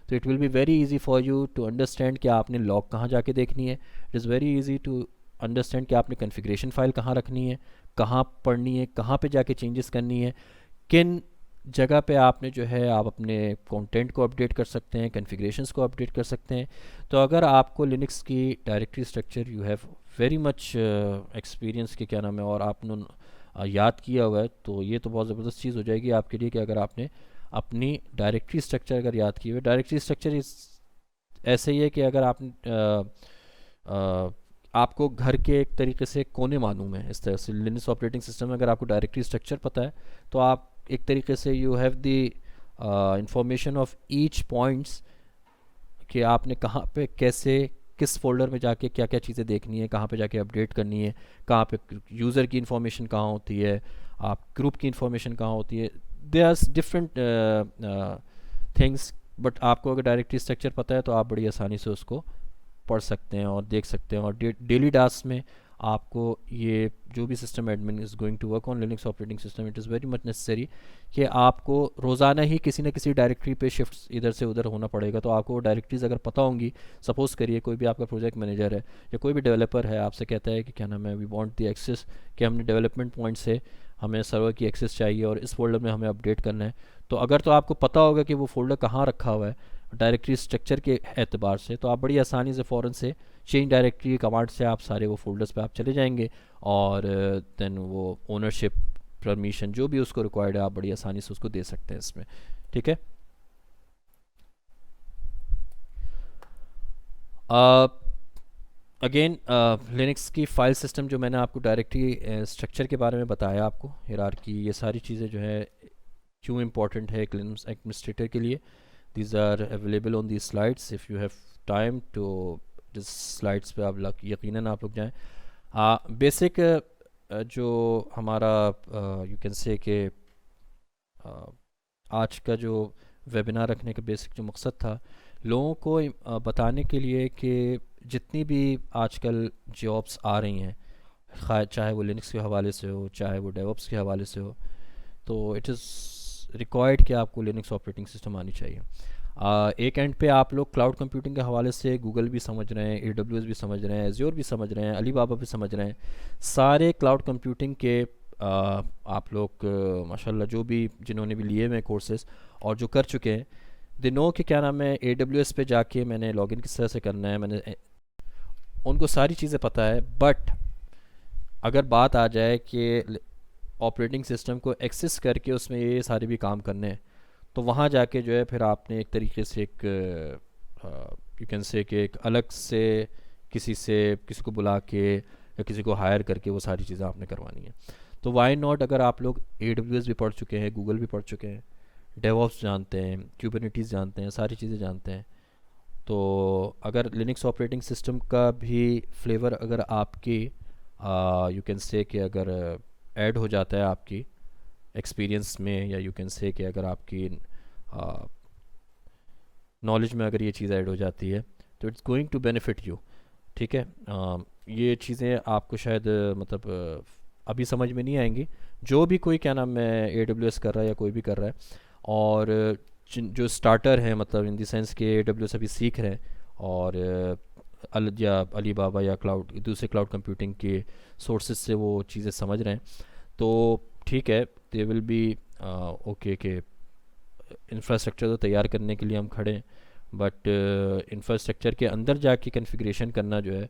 तो it will be very easy for you to understand कि आपने लॉग कहाँ जाके देखनी है। It is very easy to understand कि आपने कन्फिग्रेशन फाइल कहाँ रखनी है, कहाँ पढ़नी है, कहाँ पे जाके चेंजेस करनी है, किन जगह पे आपने जो है आप अपने कंटेंट को अपडेट कर सकते हैं, कॉन्फ़िगरेशंस को अपडेट कर सकते हैं। तो अगर आपको लिनक्स की directory structure you have very much experience के क्या नाम है और आपने याद किया हुआ है, तो ये तो बहुत ज़बरदस्त चीज़ हो जाएगी आपके लिए कि अगर आपने अपनी डायरेक्टरी स्ट्रक्चर अगर याद की हुई। डायरेक्टरी स्ट्रक्चर इस ऐसे ही है कि अगर आपने आपको घर के एक तरीके से कोने मालूम है, इस तरह से लिनक्स ऑपरेटिंग सिस्टम में अगर आपको डायरेक्टरी स्ट्रक्चर पता है तो आप एक तरीके से you have the information of each points कि आपने कहाँ पे कैसे किस फोल्डर में जाके क्या क्या चीज़ें देखनी है, कहाँ पे जाके अपडेट करनी है, कहाँ पे यूज़र की इन्फॉर्मेशन कहाँ होती है, आप ग्रुप की इन्फॉर्मेशन कहाँ होती है। They are different things, but आपको अगर डायरेक्टरी स्ट्रक्चर पता है तो आप बड़ी आसानी से उसको पढ़ सकते हैं और देख सकते हैं। और डेली टास्क में आपको ये जो भी system admin is going to work on Linux operating system, it is very much necessary कि आपको रोज़ाना ही किसी न किसी डायरेक्टरी पे शिफ्ट इधर से उधर होना पड़ेगा। तो आपको डायरेक्टरीज अगर पता होंगी, सपोज़ करिए कोई भी आपका प्रोजेक्ट मैनेजर है या कोई भी डेवलपर है, आपसे कहता है कि क्या नाम है वी वांट द एक्सेस, कि हमने डेवलपमेंट पॉइंट से हमें सर्वर की एक्सेस चाहिए और इस फोल्डर में हमें अपडेट करना है। तो अगर तो आपको पता होगा कि वो फोल्डर कहाँ रखा हुआ है डायरेक्टरी स्ट्रक्चर के एतबार से, तो आप बड़ी आसानी से फ़ौरन से चेंज डायरेक्टरी कमांड से आप सारे वो फोल्डर्स पे आप चले जाएंगे और देन वो ओनरशिप परमिशन जो भी उसको रिक्वायर्ड है आप बड़ी आसानी से उसको दे सकते हैं इसमें, ठीक है। अगेन लिनक्स की फ़ाइल सिस्टम जो मैंने आपको डायरेक्टरी स्ट्रक्चर के बारे में बताया, आपको हिरारकी, ये सारी चीज़ें जो है क्यों इम्पॉर्टेंट है एक लिनक्स एडमिनिस्ट्रेटर के लिए। These are available on the slides if you have time to जिस स्लाइड्स पे आप यकीनन आप लोग जाएँ। बेसिक जो हमारा यू कैन से कि आज का जो वेबिनार रखने का बेसिक जो मकसद था, लोगों को बताने के लिए कि जितनी भी आजकल जॉब्स आ रही हैं, चाहे वो लिनक्स के हवाले से हो, चाहे वो डेवऑप्स के हवाले से हो, तो इट इज़ रिक्वायर्ड कि आपको लिनक्स ऑपरेटिंग सिस्टम आनी चाहिए। एक एंड पे आप लोग क्लाउड कंप्यूटिंग के हवाले से गूगल भी समझ रहे हैं, AWS भी समझ रहे हैं, एज्योर भी समझ रहे हैं, अलीबाबा भी समझ रहे हैं। सारे क्लाउड कंप्यूटिंग के आप लोग माशाल्लाह जो भी जिन्होंने भी लिए हुए कोर्सेज और जो कर चुके हैं, दे नो कि क्या नाम है AWS पे जाके मैंने लॉगिन किस तरह से करना है, मैंने उनको सारी चीज़ें पता है। बट अगर बात आ जाए कि ऑपरेटिंग सिस्टम को एक्सेस करके उसमें ये सारे भी काम करने हैं, तो वहाँ जाके जो है फिर आपने एक तरीके से एक यू कैन से कि एक अलग से किसी को बुला के या किसी को हायर करके वो सारी चीज़ें आपने करवानी है। तो वाई नॉट, अगर आप लोग AWS भी पढ़ चुके हैं, गूगल भी पढ़ चुके हैं, डेवऑप्स जानते हैं, क्यूबरनेटीज़ जानते हैं, सारी चीज़ें जानते हैं, तो अगर लिनक्स ऑपरेटिंग सिस्टम का भी फ्लेवर अगर आपकी यू कैन से कि अगर ऐड हो जाता है आपकी एक्सपीरियंस में, या यू कैन से कि अगर आपकी नॉलेज में अगर ये चीज़ ऐड हो जाती है तो it's going to benefit you. ठीक है। ये चीज़ें आपको शायद मतलब अभी समझ में नहीं आएंगी। जो भी कोई क्या नाम है ए डब्ल्यू एस कर रहा है या कोई भी कर रहा है, और जो स्टार्टर हैं, मतलब इन द सेंस कि ए डब्ल्यू एस अभी सीख रहे हैं, और या अली बाबा या क्लाउड दूसरे क्लाउड कंप्यूटिंग के सोर्सेज से वो चीज़ें समझ रहे हैं, तो ठीक है, दे विल बी ओके के इंफ्रास्ट्रक्चर तो तैयार करने के लिए हम खड़े हैं, बट इंफ्रास्ट्रक्चर के अंदर जाके कन्फिग्रेशन करना जो है,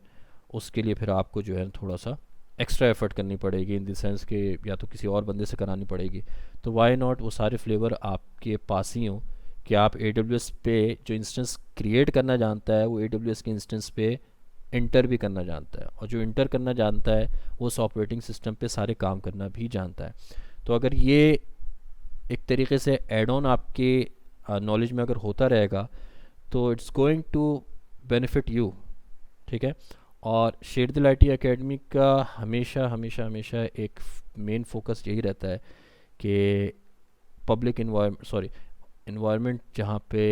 उसके लिए फिर आपको जो है थोड़ा सा एक्स्ट्रा एफर्ट करनी पड़ेगी, इन द सेंस कि या तो किसी और बंदे से करानी पड़ेगी। तो वाई नॉट वो सारे फ्लेवर आपके पास ही हों, कि आप ए डब्ल्यू एस पे जो इंस्टेंस क्रिएट करना जानता है वो ए डब्ल्यू एस के इंस्टेंस पे इंटर भी करना जानता है, और जो इंटर करना जानता है वो उस ऑपरेटिंग सिस्टम पे सारे काम करना भी जानता है। तो अगर ये एक तरीके से एड ऑन आपके नॉलेज में अगर होता रहेगा तो it's going to benefit you. ठीक है। और शेर दिल आई टी अकेडमी का हमेशा हमेशा हमेशा एक मेन फोकस यही रहता है कि पब्लिक इन्वायरमेंट जहाँ पे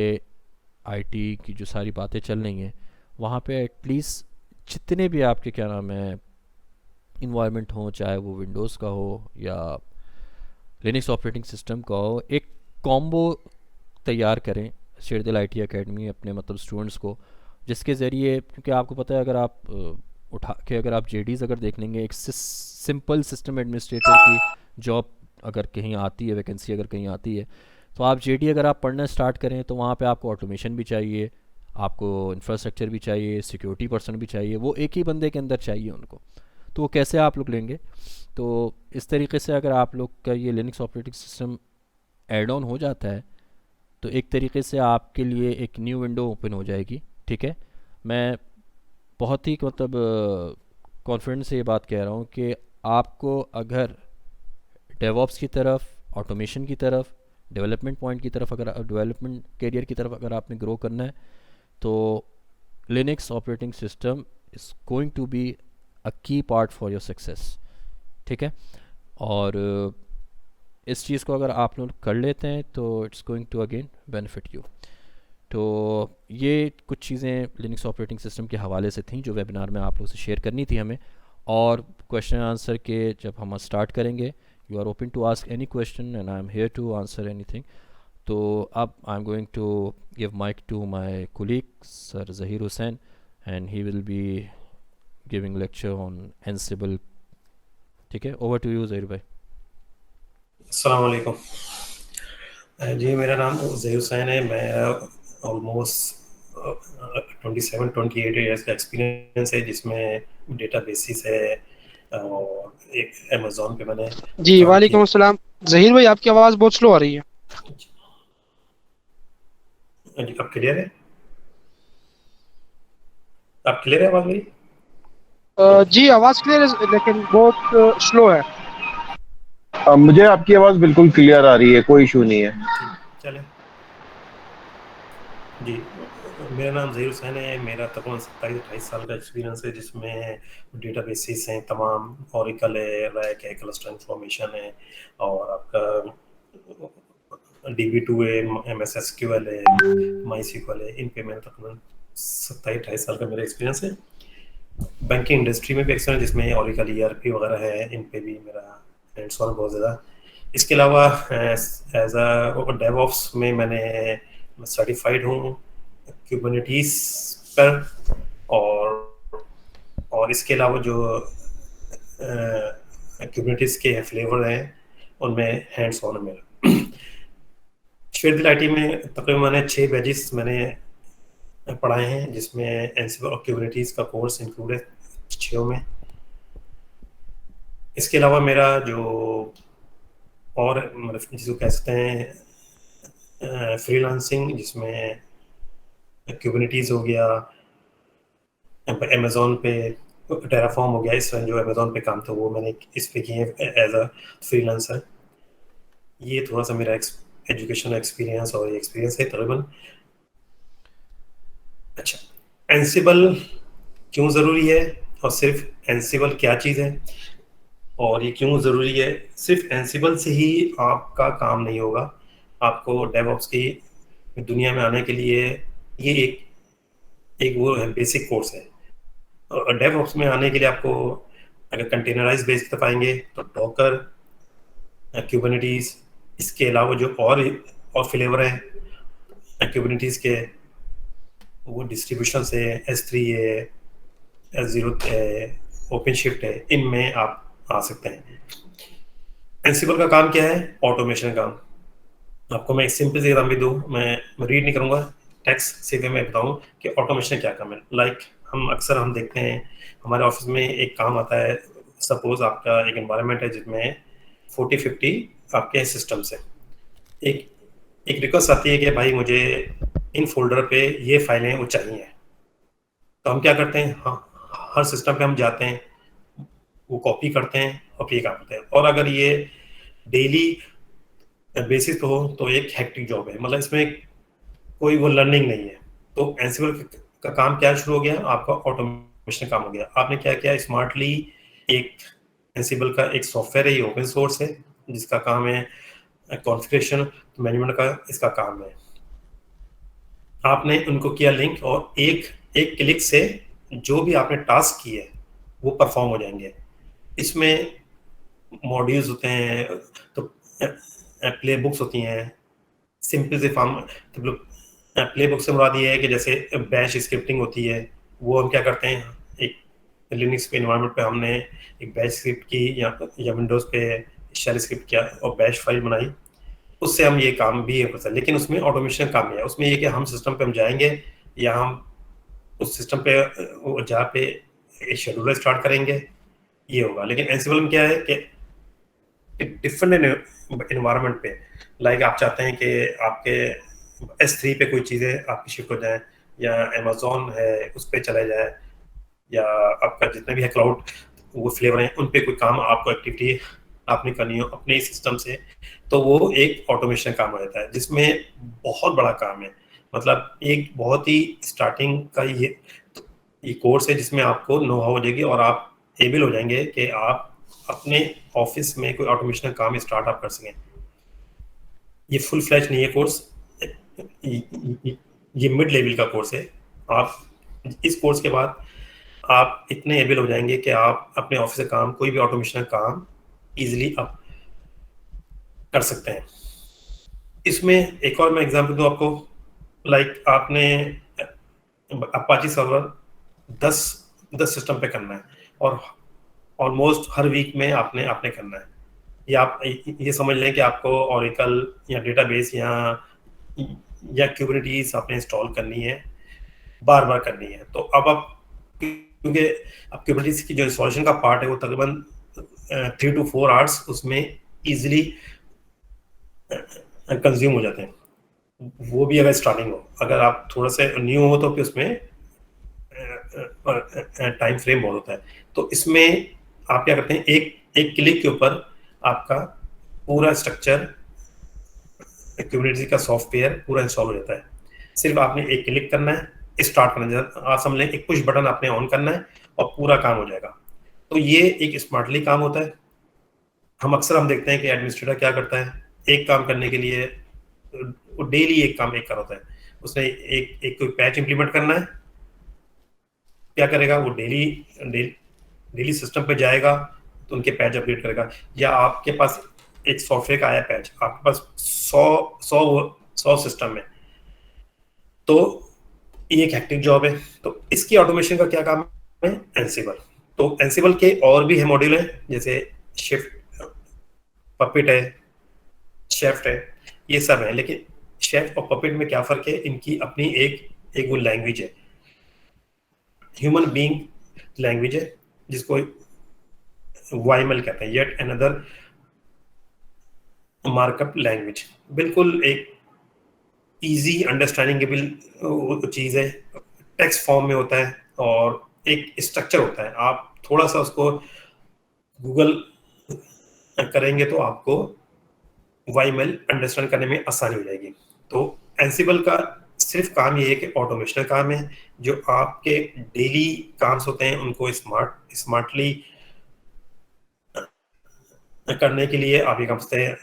आईटी की जो सारी बातें चल रही हैं, वहाँ पे एटलीस्ट जितने भी आपके क्या नाम है इन्वायरमेंट हो, चाहे वो विंडोज़ का हो या लिनक्स ऑपरेटिंग सिस्टम का हो, एक कॉम्बो तैयार करें शेरदिल आईटी एकेडमी अपने मतलब स्टूडेंट्स को, जिसके ज़रिए, क्योंकि आपको पता है अगर आप उठा के अगर आप जेडीज़ अगर देख लेंगे, एक सिंपल सिस्टम एडमिनिस्ट्रेटर की जॉब अगर कहीं आती है, वैकेंसी अगर कहीं आती है, तो आप जेडी अगर आप पढ़ना स्टार्ट करें तो वहाँ पे आपको ऑटोमेशन भी चाहिए, आपको इंफ्रास्ट्रक्चर भी चाहिए, सिक्योरिटी पर्सन भी चाहिए, वो एक ही बंदे के अंदर चाहिए उनको। तो वो कैसे आप लोग लेंगे? तो इस तरीके से अगर आप लोग का ये Linux operating system add on हो जाता है तो एक तरीके से आपके लिए एक न्यू विंडो ओपन हो जाएगी। ठीक है। मैं बहुत ही मतलब कॉन्फिडेंस से ये बात कह रहा हूँ कि आपको अगर डेवॉप्स की तरफ, ऑटोमेशन की तरफ, डेवलपमेंट पॉइंट की तरफ, अगर डेवलपमेंट करियर की तरफ अगर आपने ग्रो करना है, तो Linux operating system is going to be a key part for your success. ठीक है। और इस चीज़ को अगर आप लोग कर लेते हैं तो it's going to again benefit you. तो ये कुछ चीज़ें लिनक्स ऑपरेटिंग सिस्टम के हवाले से थी जो वेबिनार में आप लोगों से शेयर करनी थी हमें। और क्वेश्चन आंसर के जब हम स्टार्ट करेंगे, you are open to ask any question and I am here to answer anything. तो अब I am going to give mic to my colleague sir Zaheer Hussain, and he will be giving lecture on Ansible. ठीक है, over to you Zaheer भाई। अस्सलाम वालेकुम। जी, मेरा नाम ज़हीर हुसैन है। मैं ऑलमोस्ट 27-28 ईयर्स का एक्सपीरियंस है, जिसमें डेटा बेसिस है और एक अमेज़ॉन पे मैंने जी काम वालेकुम किया। अस्सलाम। ज़हीर भाई आपकी आवाज़ बहुत स्लो आ रही है। जी, अब क्लियर है? अब क्लियर है आवाज़ मेरी? जी आवाज़ क्लियर है लेकिन बहुत स्लो है। मुझे आपकी आवाज़ बिल्कुल क्लियर आ रही है, कोई इशू नहीं है। ठीक, चलें। जी, मेरा नाम ज़हीर हुसैन है। मेरा तकरीबन 27-28 साल का एक्सपीरियंस है, जिसमें डेटा बेसिस हैं तमाम, ओरेकल है, रैक है, क्लस्टर इन्फॉर्मेशन है, और आपका DB2 है, MSSQL है, MySQL है। इन पे मैं तकरीबन 27-28 साल का मेरा एक्सपीरियंस है। बैंकिंग इंडस्ट्री में भी एक्सपीरियंस, जिसमें ओरेकल ERP वगैरह है, इन पे भी मेरा हैंड्स ऑन बहुत ज़्यादा। इसके अलावा एज अ डेवऑप्स में मैंने सर्टिफाइड हूँ क्यूबरनेटीज पर, और इसके अलावा जो क्यूबरनेटीज के फ्लेवर हैं उनमें हैंड्स ऑन है मेरा। शेरदिल आईटी में तकरीबन मैंने 6 बैचेस मैंने पढ़ाए हैं, जिसमें एंसिबल और क्यूबरनेटीज का कोर्स इंक्लूड है 6 में। इसके अलावा मेरा जो और मतलब जिसको कह सकते हैं फ्रीलांसिंग, जिसमें क्यूबरनेटीज हो गया, अमेज़न पे टेराफॉर्म हो गया, इस तरह जो अमेज़न पे काम था वो मैंने इस पे किए एज अ फ्रीलांसर। ये थोड़ा सा मेरा एजुकेशनल एक्सपीरियंस और एक्सपीरियंस है तकरीबन। अच्छा, एंसिबल क्यों ज़रूरी है और सिर्फ एंसिबल क्या चीज़ है, और ये क्यों ज़रूरी है? सिर्फ एंसिबल से ही आपका काम नहीं होगा। आपको डेवऑप्स की दुनिया में आने के लिए ये एक वो है, बेसिक कोर्स है। और डेवऑप्स में आने के लिए आपको अगर कंटेनराइज बेस की तरफ आएंगे तो डॉकर, क्यूबरनेटीज, इसके अलावा जो और फ्लेवर हैं क्यूबरनेटीज के, वो डिस्ट्रीब्यूशन है, S3 है, S0 है, ओपन शिफ्ट है, इनमें आप आ सकते हैं। एंसिबल का काम क्या है? ऑटोमेशन काम। आपको मैं एक सिंपल सी एग्जाम्पल दूँ, मैं रीड नहीं करूँगा, टेक्स्ट सीधे मैं बताऊँ कि ऑटोमेशन क्या काम है। हम अक्सर देखते हैं हमारे ऑफिस में एक काम आता है। सपोज आपका एक एनवायरनमेंट है जिसमें 40-50 आपके सिस्टम्स हैं। एक एक रिक्वेस्ट आती है कि भाई मुझे इन फोल्डर पे ये फाइलें वो चाहिए। तो हम क्या करते हैं, हाँ, हर सिस्टम पे हम जाते हैं, वो कॉपी करते हैं और पे काम करते हैं। और अगर ये डेली बेसिस पे हो तो एक हेक्टिक जॉब है, मतलब इसमें कोई वो लर्निंग नहीं है। तो एंसिबल का काम क्या शुरू हो गया? आपका ऑटोमेशन काम हो गया। आपने क्या किया? स्मार्टली एक एंसिबल का एक सॉफ्टवेयर है, ये ओपन सोर्स है, जिसका काम है कॉन्फ़िगरेशन मैनेजमेंट का, इसका काम है। आपने उनको किया लिंक, और एक एक क्लिक से जो भी आपने टास्क किए वो परफॉर्म हो जाएंगे। इसमें मॉड्यूल्स होते हैं, तो प्ले बुक्स होती हैं, सिंपल से फॉर्म। तो प्ले बुक से मुराद ये है कि जैसे बैश स्क्रिप्टिंग होती है, वो हम क्या करते हैं, एक लिनक्स पे इन्वायरमेंट पे हमने एक बैश स्क्रिप्ट की, या विंडोज़ पे शेल स्क्रिप्ट किया और बैश फाइल बनाई, उससे हम ये काम भी कर सकते हैं। लेकिन उसमें ऑटोमेशन काम नहीं है। उसमें ये कि हम सिस्टम पे हम जाएंगे, या हम उस सिस्टम पे जहाँ पे एक शेड्यूलर स्टार्ट करेंगे, ये होगा। लेकिन एंसिबल में क्या है कि डिफरेंट इन्वायरमेंट पे, लाइक आप चाहते हैं कि आपके S3 पे कोई चीज़ें आपकी शिफ्ट हो जाए, या अमेजोन है उस पर चला जाए, या आपका जितने भी है क्लाउड वो फ्लेवर हैं, उन पे कोई काम आपको एक्टिविटी आपने करनी हो अपने सिस्टम से, तो वो एक ऑटोमेशन काम आ जाता है, जिसमें बहुत बड़ा काम है। मतलब एक बहुत ही स्टार्टिंग का ये कोर्स है, जिसमें आपको नो हाउ हो जाएगी और आप एबल हो जाएंगे कि आप अपने ऑफिस में कोई ऑटोमेशन काम स्टार्ट आप कर सकें। ये फुल फ्लैश नहीं है कोर्स, ये मिड लेवल का कोर्स है। आप इस कोर्स के बाद आप इतने एबल हो जाएंगे कि आप अपने ऑफिस का काम, कोई भी ऑटोमेशन काम इजीली आप कर सकते हैं। इसमें एक और मैं एग्जांपल दूं आपको, लाइक आपने अपाची सर्वर 10 सिस्टम पे करना है, और ऑलमोस्ट हर वीक में आपने आपने करना है। या आप ये समझ लें कि आपको ओरेकल या डेटाबेस या क्यूबरनेटीज आपने इंस्टॉल करनी है, बार बार करनी है। तो अब आप, क्योंकि अब क्यूबरनेटीज की जो इंस्टॉलेशन का पार्ट है वो तकरीबन 3 to 4 आवर्स उसमें इजीली कंज्यूम हो जाते हैं, वो भी अगर स्टार्टिंग हो। अगर आप थोड़ा सा न्यू हो तो फिर उसमें टाइम फ्रेम बहुत होता है। तो इसमें आप क्या करते हैं, एक एक क्लिक के ऊपर आपका पूरा स्ट्रक्चर, क्यूबरनेटीज का सॉफ्टवेयर पूरा इंस्टॉल हो जाता है। सिर्फ आपने एक क्लिक करना है, स्टार्ट करना है, आप समझ लें एक पुश बटन आपने ऑन करना है और पूरा काम हो जाएगा। तो ये एक स्मार्टली काम होता है। हम अक्सर देखते हैं कि एडमिनिस्ट्रेटर क्या करता है, एक काम करने के लिए वो डेली एक काम कर होता है। उसने एक कोई पैच इंप्लीमेंट करना है, क्या करेगा वो डेली सिस्टम पे जाएगा तो उनके पैच अपडेट करेगा। या आपके पास एक सॉफ्टवेयर का आया पैच, आपके पास 100 सिस्टम है, तो ये एक हेक्टिक जॉब है। तो इसकी ऑटोमेशन का क्या काम है? एंसिबल। तो एंसिबल के और भी है मॉड्यूल है, जैसे शिफ्ट, पपेट है, शेफ्ट है, ये सब है। लेकिन शेफ्ट और पपेट में क्या फर्क है? इनकी अपनी एक वो लैंग्वेज है, ह्यूमन बीइंग लैंग्वेज है, जिसको YML कहते हैं, येट अनदर मार्कअप लैंग्वेज। बिल्कुल एक इजी अंडरस्टैंडिंगेबल चीज है, टेक्स्ट फॉर्म में होता है और एक स्ट्रक्चर होता है। आप थोड़ा सा उसको गूगल करेंगे तो आपको YML अंडरस्टैंड करने में आसानी हो जाएगी। तो एंसिबल का सिर्फ काम ये है कि ऑटोमेशनल काम है, जो आपके डेली काम होते हैं उनको स्मार्टली करने के लिए आप ये काम सकते हैं।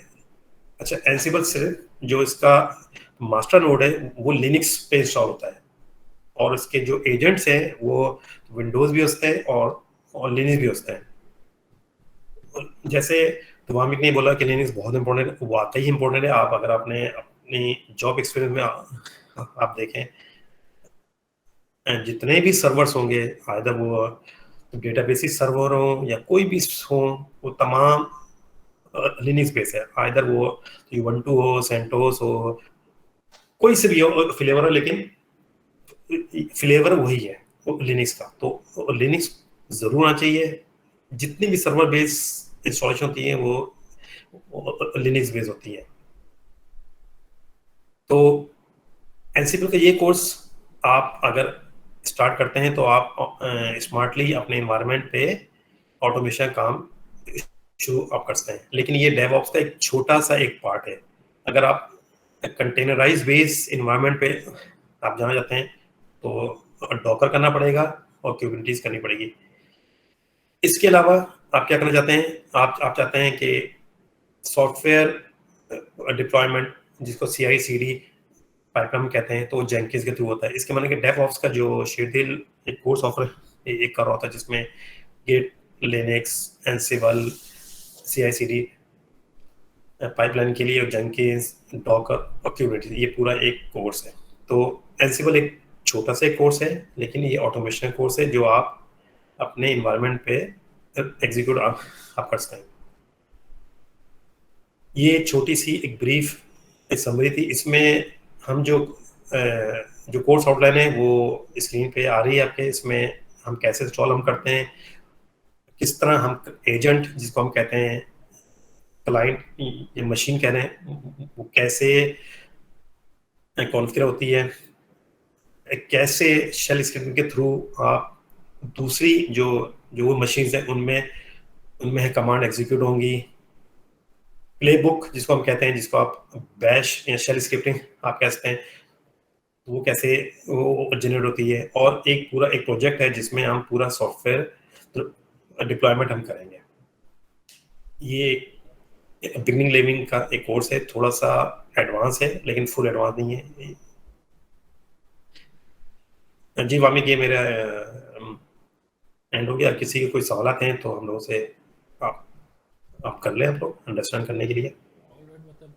अच्छा, एंसिबल सिर्फ जो इसका मास्टर नोड है वो लिनक्स पे इंस्टॉल होता है, और इसके जो एजेंट्स हैं वो विंडोज भी होते हैं और लिनक्स भी होते हैं। जैसे वामिक ने बोला कि लिनक्स बहुत इंपॉर्टेंट है, वाकई इंपॉर्टेंट है। आप अगर आपने अपनी जॉब एक्सपीरियंस में आप देखें, जितने भी सर्वर्स होंगे, आइदर वो डेटाबेस सर्वर हो या कोई भी हो, वो तमाम लिनक्स बेस है। आइदर वो यूबंटू हो, सेंटोस हो, कोई से भी हो फ्लेवर हो, लेकिन फ्लेवर वही है वो लिनक्स का। तो लिनक्स जरूर आना चाहिए। जितनी भी सर्वर बेस इंस्टॉलेशन होती है वो लिनक्स बेस होती है। तो एनसीपी का ये कोर्स आप अगर स्टार्ट करते हैं तो आप स्मार्टली अपने इन्वायरमेंट पे ऑटोमेशन काम शुरू आप कर सकते हैं। लेकिन ये डेवऑप्स का एक छोटा सा एक पार्ट है। अगर आप कंटेनराइज बेस इन्वायरमेंट पे आप जाना चाहते हैं तो डॉकर करना पड़ेगा और क्यूबरनेटिस करनी पड़ेगी। इसके अलावा आप क्या करना चाहते हैं? आप चाहते हैं कि सॉफ्टवेयर डिप्लॉयमेंट, जिसको सीआई सीडी पाइपलाइन कहते हैं, तो जेंकिंस के थ्रू होता है। इसके माने कि डेवऑप्स का जो शेड्यूल एक कोर्स ऑफर एक कर रहा होता है, जिसमें Git, Linux, Ansible, CI CD pipeline के लिए, जेंकिंस, डॉकर और क्यूबरनेटिस, ये पूरा एक कोर्स है। तो एंसिबल एक छोटा सा एक कोर्स है, लेकिन ये ऑटोमेशन कोर्स है जो आप अपने इन्वायरमेंट पे एग्जीक्यूट आप कर सकते हैं। ये छोटी सी एक ब्रीफ समरी थी। इसमें हम जो कोर्स आउटलाइन है वो स्क्रीन पे आ रही है आपके। इसमें हम कैसे इंस्टॉल हम करते हैं, किस तरह हम एजेंट, जिसको हम कहते हैं क्लाइंट ये मशीन कह रहे हैं, वो कैसे कॉन्फ़िगर होती है, कैसे शेल स्क्रिप्टिंग के थ्रू आप दूसरी जो जो वो मशीन्स हैं उनमें उनमें है कमांड एग्जीक्यूट होंगी। प्लेबुक जिसको हम कहते हैं, जिसको आप बैश या शेल स्क्रिप्टिंग आप कह सकते हैं, वो कैसे वो जनरेट होती है। और एक पूरा एक प्रोजेक्ट है जिसमें हम पूरा सॉफ्टवेयर डिप्लॉयमेंट हम करेंगे। ये बिगनिंग लेवलिंग का एक कोर्स है, थोड़ा सा एडवांस है लेकिन फुल एडवांस नहीं है। जी वामिक, ये मेरा एंड हो गया। किसी के कोई सवाल हैं तो हम लोगों से आप आप कर लें, आप लोग अंडरस्टैंड करने के लिए। ऑलराइट, मतलब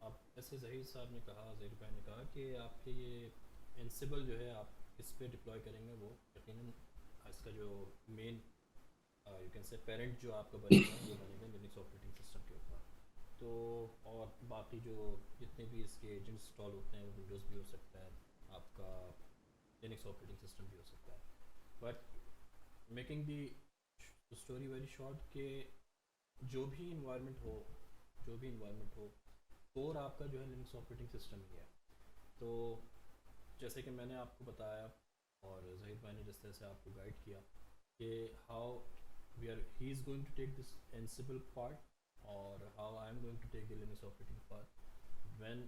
आप जैसे जहीर साहब ने कहा, जहीर भाई ने कहा कि आपके ये एंसिबल जो है आप इस पे डिप्लॉय करेंगे, वो यकीनन इसका जो मेन यू कैन से पेरेंट जो आपका बनेगा वो बनेगा लिनक्स ऑपरेटिंग सिस्टम के ऊपर। तो और बाकी जो जितने भी इसके एजेंट इंस्टॉल होते हैं वो विंडोज़ भी हो सकता है, आपका लिनक्स ऑपरेटिंग सिस्टम भी हो सकता है। But making the story very short, के जो भी इन्वायरमेंट हो, जो भी इन्वायरमेंट हो, कोर आपका जो है लिनक्स ऑपरेटिंग सिस्टम ही है। तो जैसे कि मैंने आपको बताया और जहीर भाई ने जिस तरह से आपको गाइड किया कि how we are he is going to take this Ansible part और how I am going to take the Linux operating part, when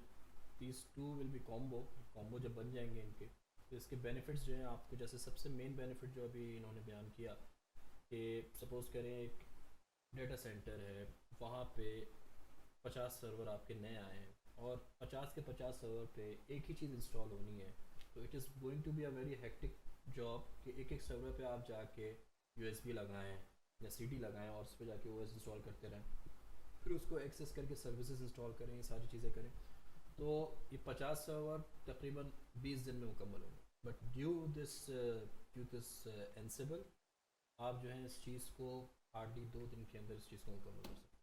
these two will be combo जब बन जाएंगे इनके, तो इसके बेनिफिट्स जो हैं आपको, जैसे सबसे मेन बेनिफिट जो अभी इन्होंने बयान किया कि सपोज़ करें एक डेटा सेंटर है, वहाँ पे 50 सर्वर आपके नए आए हैं और 50 के 50 सर्वर पे एक ही चीज़ इंस्टॉल होनी है, तो it is going to be a very hectic job कि एक एक सर्वर पे आप जाके यूएसबी लगाएं या सीडी लगाएं और उस पर जाके ओएस इंस्टॉल करते रहें, फिर उसको एक्सेस करके सर्विसेज इंस्टॉल करें, ये सारी चीज़ें करें। तो ये 50 सर्वर तकरीबन 20 दिन में मुकम्मल होंगे। बट ड्यू दिस एंसिबल आप जो है इस चीज़ को हार्डली 2 दिन के अंदर इस चीज़ को मुकम्मल कर सकते।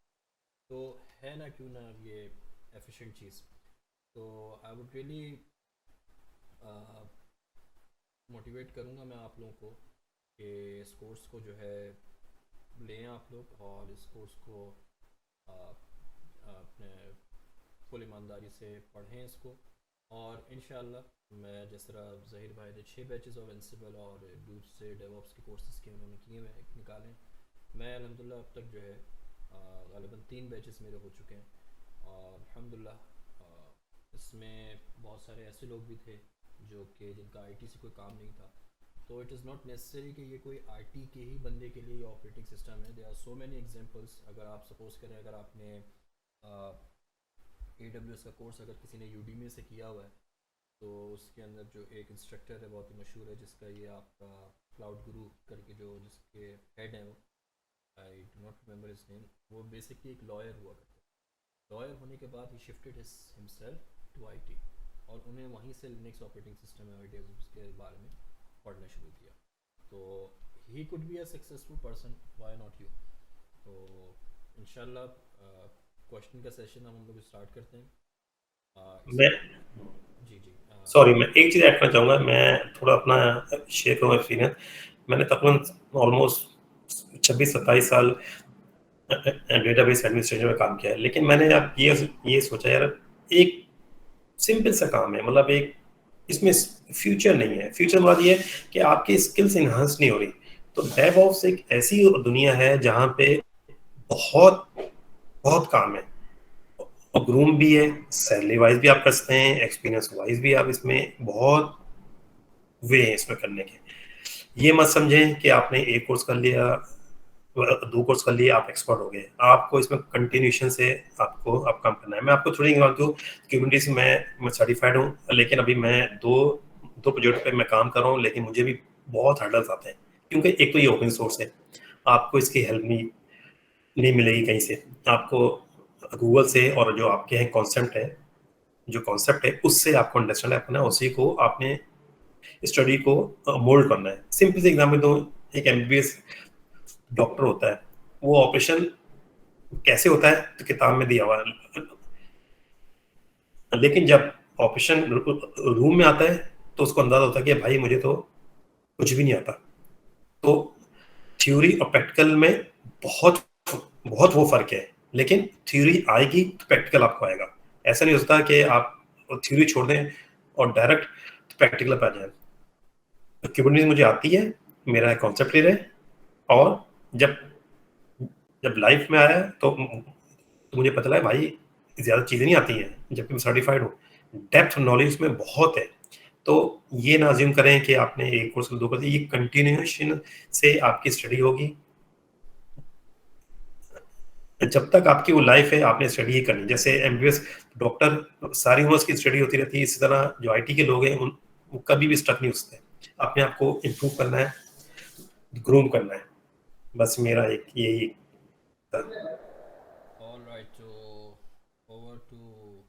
तो है ना, क्यों ना ये एफिशिएंट चीज़। तो आई वुड रियली मोटिवेट करूँगा मैं आप लोगों को कि इस कोर्स को जो है लें आप लोग, और इस कोर्स को अपने फुल ईमानदारी से पढ़ें इसको। और इंशाल्लाह मैं जिस तरह ज़हीर भाई ने 6 बैचेस ऑफ एंसिबल और दूसरे डेवऑप्स के कोर्सेज़ के उन्होंने किए हुए निकालें, मैं अल्हम्दुलिल्लाह अब तक जो है ग़ालिबन 3 बैचेस मेरे हो चुके हैं। और अल्हम्दुलिल्लाह इसमें बहुत सारे ऐसे लोग भी थे जो कि जिनका आईटी से कोई काम नहीं था, तो इट इज़ नॉट नेसेसरी कि ये कोई आईटी के ही बंदे के लिए ऑपरेटिंग सिस्टम है। They are so many examples. अगर आप सपोज करें, अगर आपने AWS का कोर्स अगर किसी ने यूडीमी से किया हुआ है, तो उसके अंदर जो एक इंस्ट्रक्टर है बहुत ही मशहूर है, जिसका ये आपका क्लाउड गुरु करके जो जिसके हेड हैं, वो I do not remember his name, वो बेसिकली एक लॉयर हुआ करते हैं। लॉयर होने के बाद ही शिफ्टेड हिमसेल्फ टू आईटी, और उन्हें वहीं से लिनक्स ऑपरेटिंग सिस्टम है AWS के बारे में पढ़ना शुरू किया। तो he could be a successful person, why not you. तो इंशाल्लाह क्वेश्चन का सेशन हम लोग स्टार्ट करते हैं। मैं जी जी सॉरी, मैं एक चीज़ ऐड करना चाहूँगा। मैं थोड़ा अपना शेयर करूँ एक्सपीरियंस। मैंने तकरीबन ऑलमोस्ट 26-27 साल डेटाबेस एडमिनिस्ट्रेशन में काम किया है, लेकिन मैंने अब ये सोचा यार, एक सिंपल सा काम है, मतलब एक इसमें फ्यूचर नहीं है। फ्यूचर मतलब ये है कि आपकी स्किल्स इन्हांस नहीं हो रही। तो डेवऑप्स एक ऐसी दुनिया है जहाँ पे बहुत बहुत काम है, और ग्रूम भी है, सैलरी वाइज भी आप कर सकते हैं, एक्सपीरियंस वाइज भी आप इसमें बहुत वे हैं इसमें करने के। ये मत समझें कि आपने एक कोर्स कर लिया, 2 कोर्स कर लिए, आप एक्सपर्ट हो गए। आपको इसमें कंटिन्यूशन से आपको अब काम करना है। मैं आपको थोड़ी बात दूँ, क्यूबरनेटिस मैं सर्टिफाइड हूँ, लेकिन अभी मैं दो प्रोजेक्ट पे मैं काम कर रहा हूँ, लेकिन मुझे भी बहुत हर्डल्स आते हैं, क्योंकि एक तो ये ओपन सोर्स है, आपको इसकी हेल्प नहीं मिलेगी कहीं से। आपको गूगल से, और जो आपके हैं कॉन्सेप्ट है उससे आपको अंडरस्टैंड करना है, उसी को आपने स्टडी को मोल्ड करना है। सिंपल से एग्जाम्पल दो, एक एमबीबीएस डॉक्टर होता है, वो ऑपरेशन कैसे होता है तो किताब में दिया हुआ है, लेकिन जब ऑपरेशन रूम में आता है तो उसको अंदाजा होता है कि भाई मुझे तो कुछ भी नहीं आता। तो थ्योरी और प्रैक्टिकल में बहुत बहुत वो फर्क है, लेकिन थ्योरी आएगी तो प्रैक्टिकल आपको आएगा। ऐसा नहीं हो सकता कि आप थ्योरी छोड़ दें और डायरेक्ट प्रैक्टिकल पर आ जाए। तो कुबरनेटिस मुझे आती है, मेरा कॉन्सेप्ट क्लियर है, और जब जब लाइफ में आया तो मुझे पता लगा भाई ज़्यादा चीज़ें नहीं आती हैं, जबकि मैं सर्टिफाइड हूँ। डेप्थ नॉलेज में बहुत है। तो ये ना अज्यूम करें कि आपने एक कोर्स 2 कर दिया, ये कंटिन्यूएशन से आपकी स्टडी होगी। जब तक आपकी वो लाइफ है, आपने स्टडी ही करनी। जैसे एमबीबीएस डॉक्टर सारी उम्र की स्टडी होती रहती है, इसी तरह जो आईटी के लोग हैं वो कभी भी स्टक नहीं होते। अपने आप को इम्प्रूव करना है, ग्रूम करना है। बस मेरा एक यही ऑल राइट, तो ओवर टू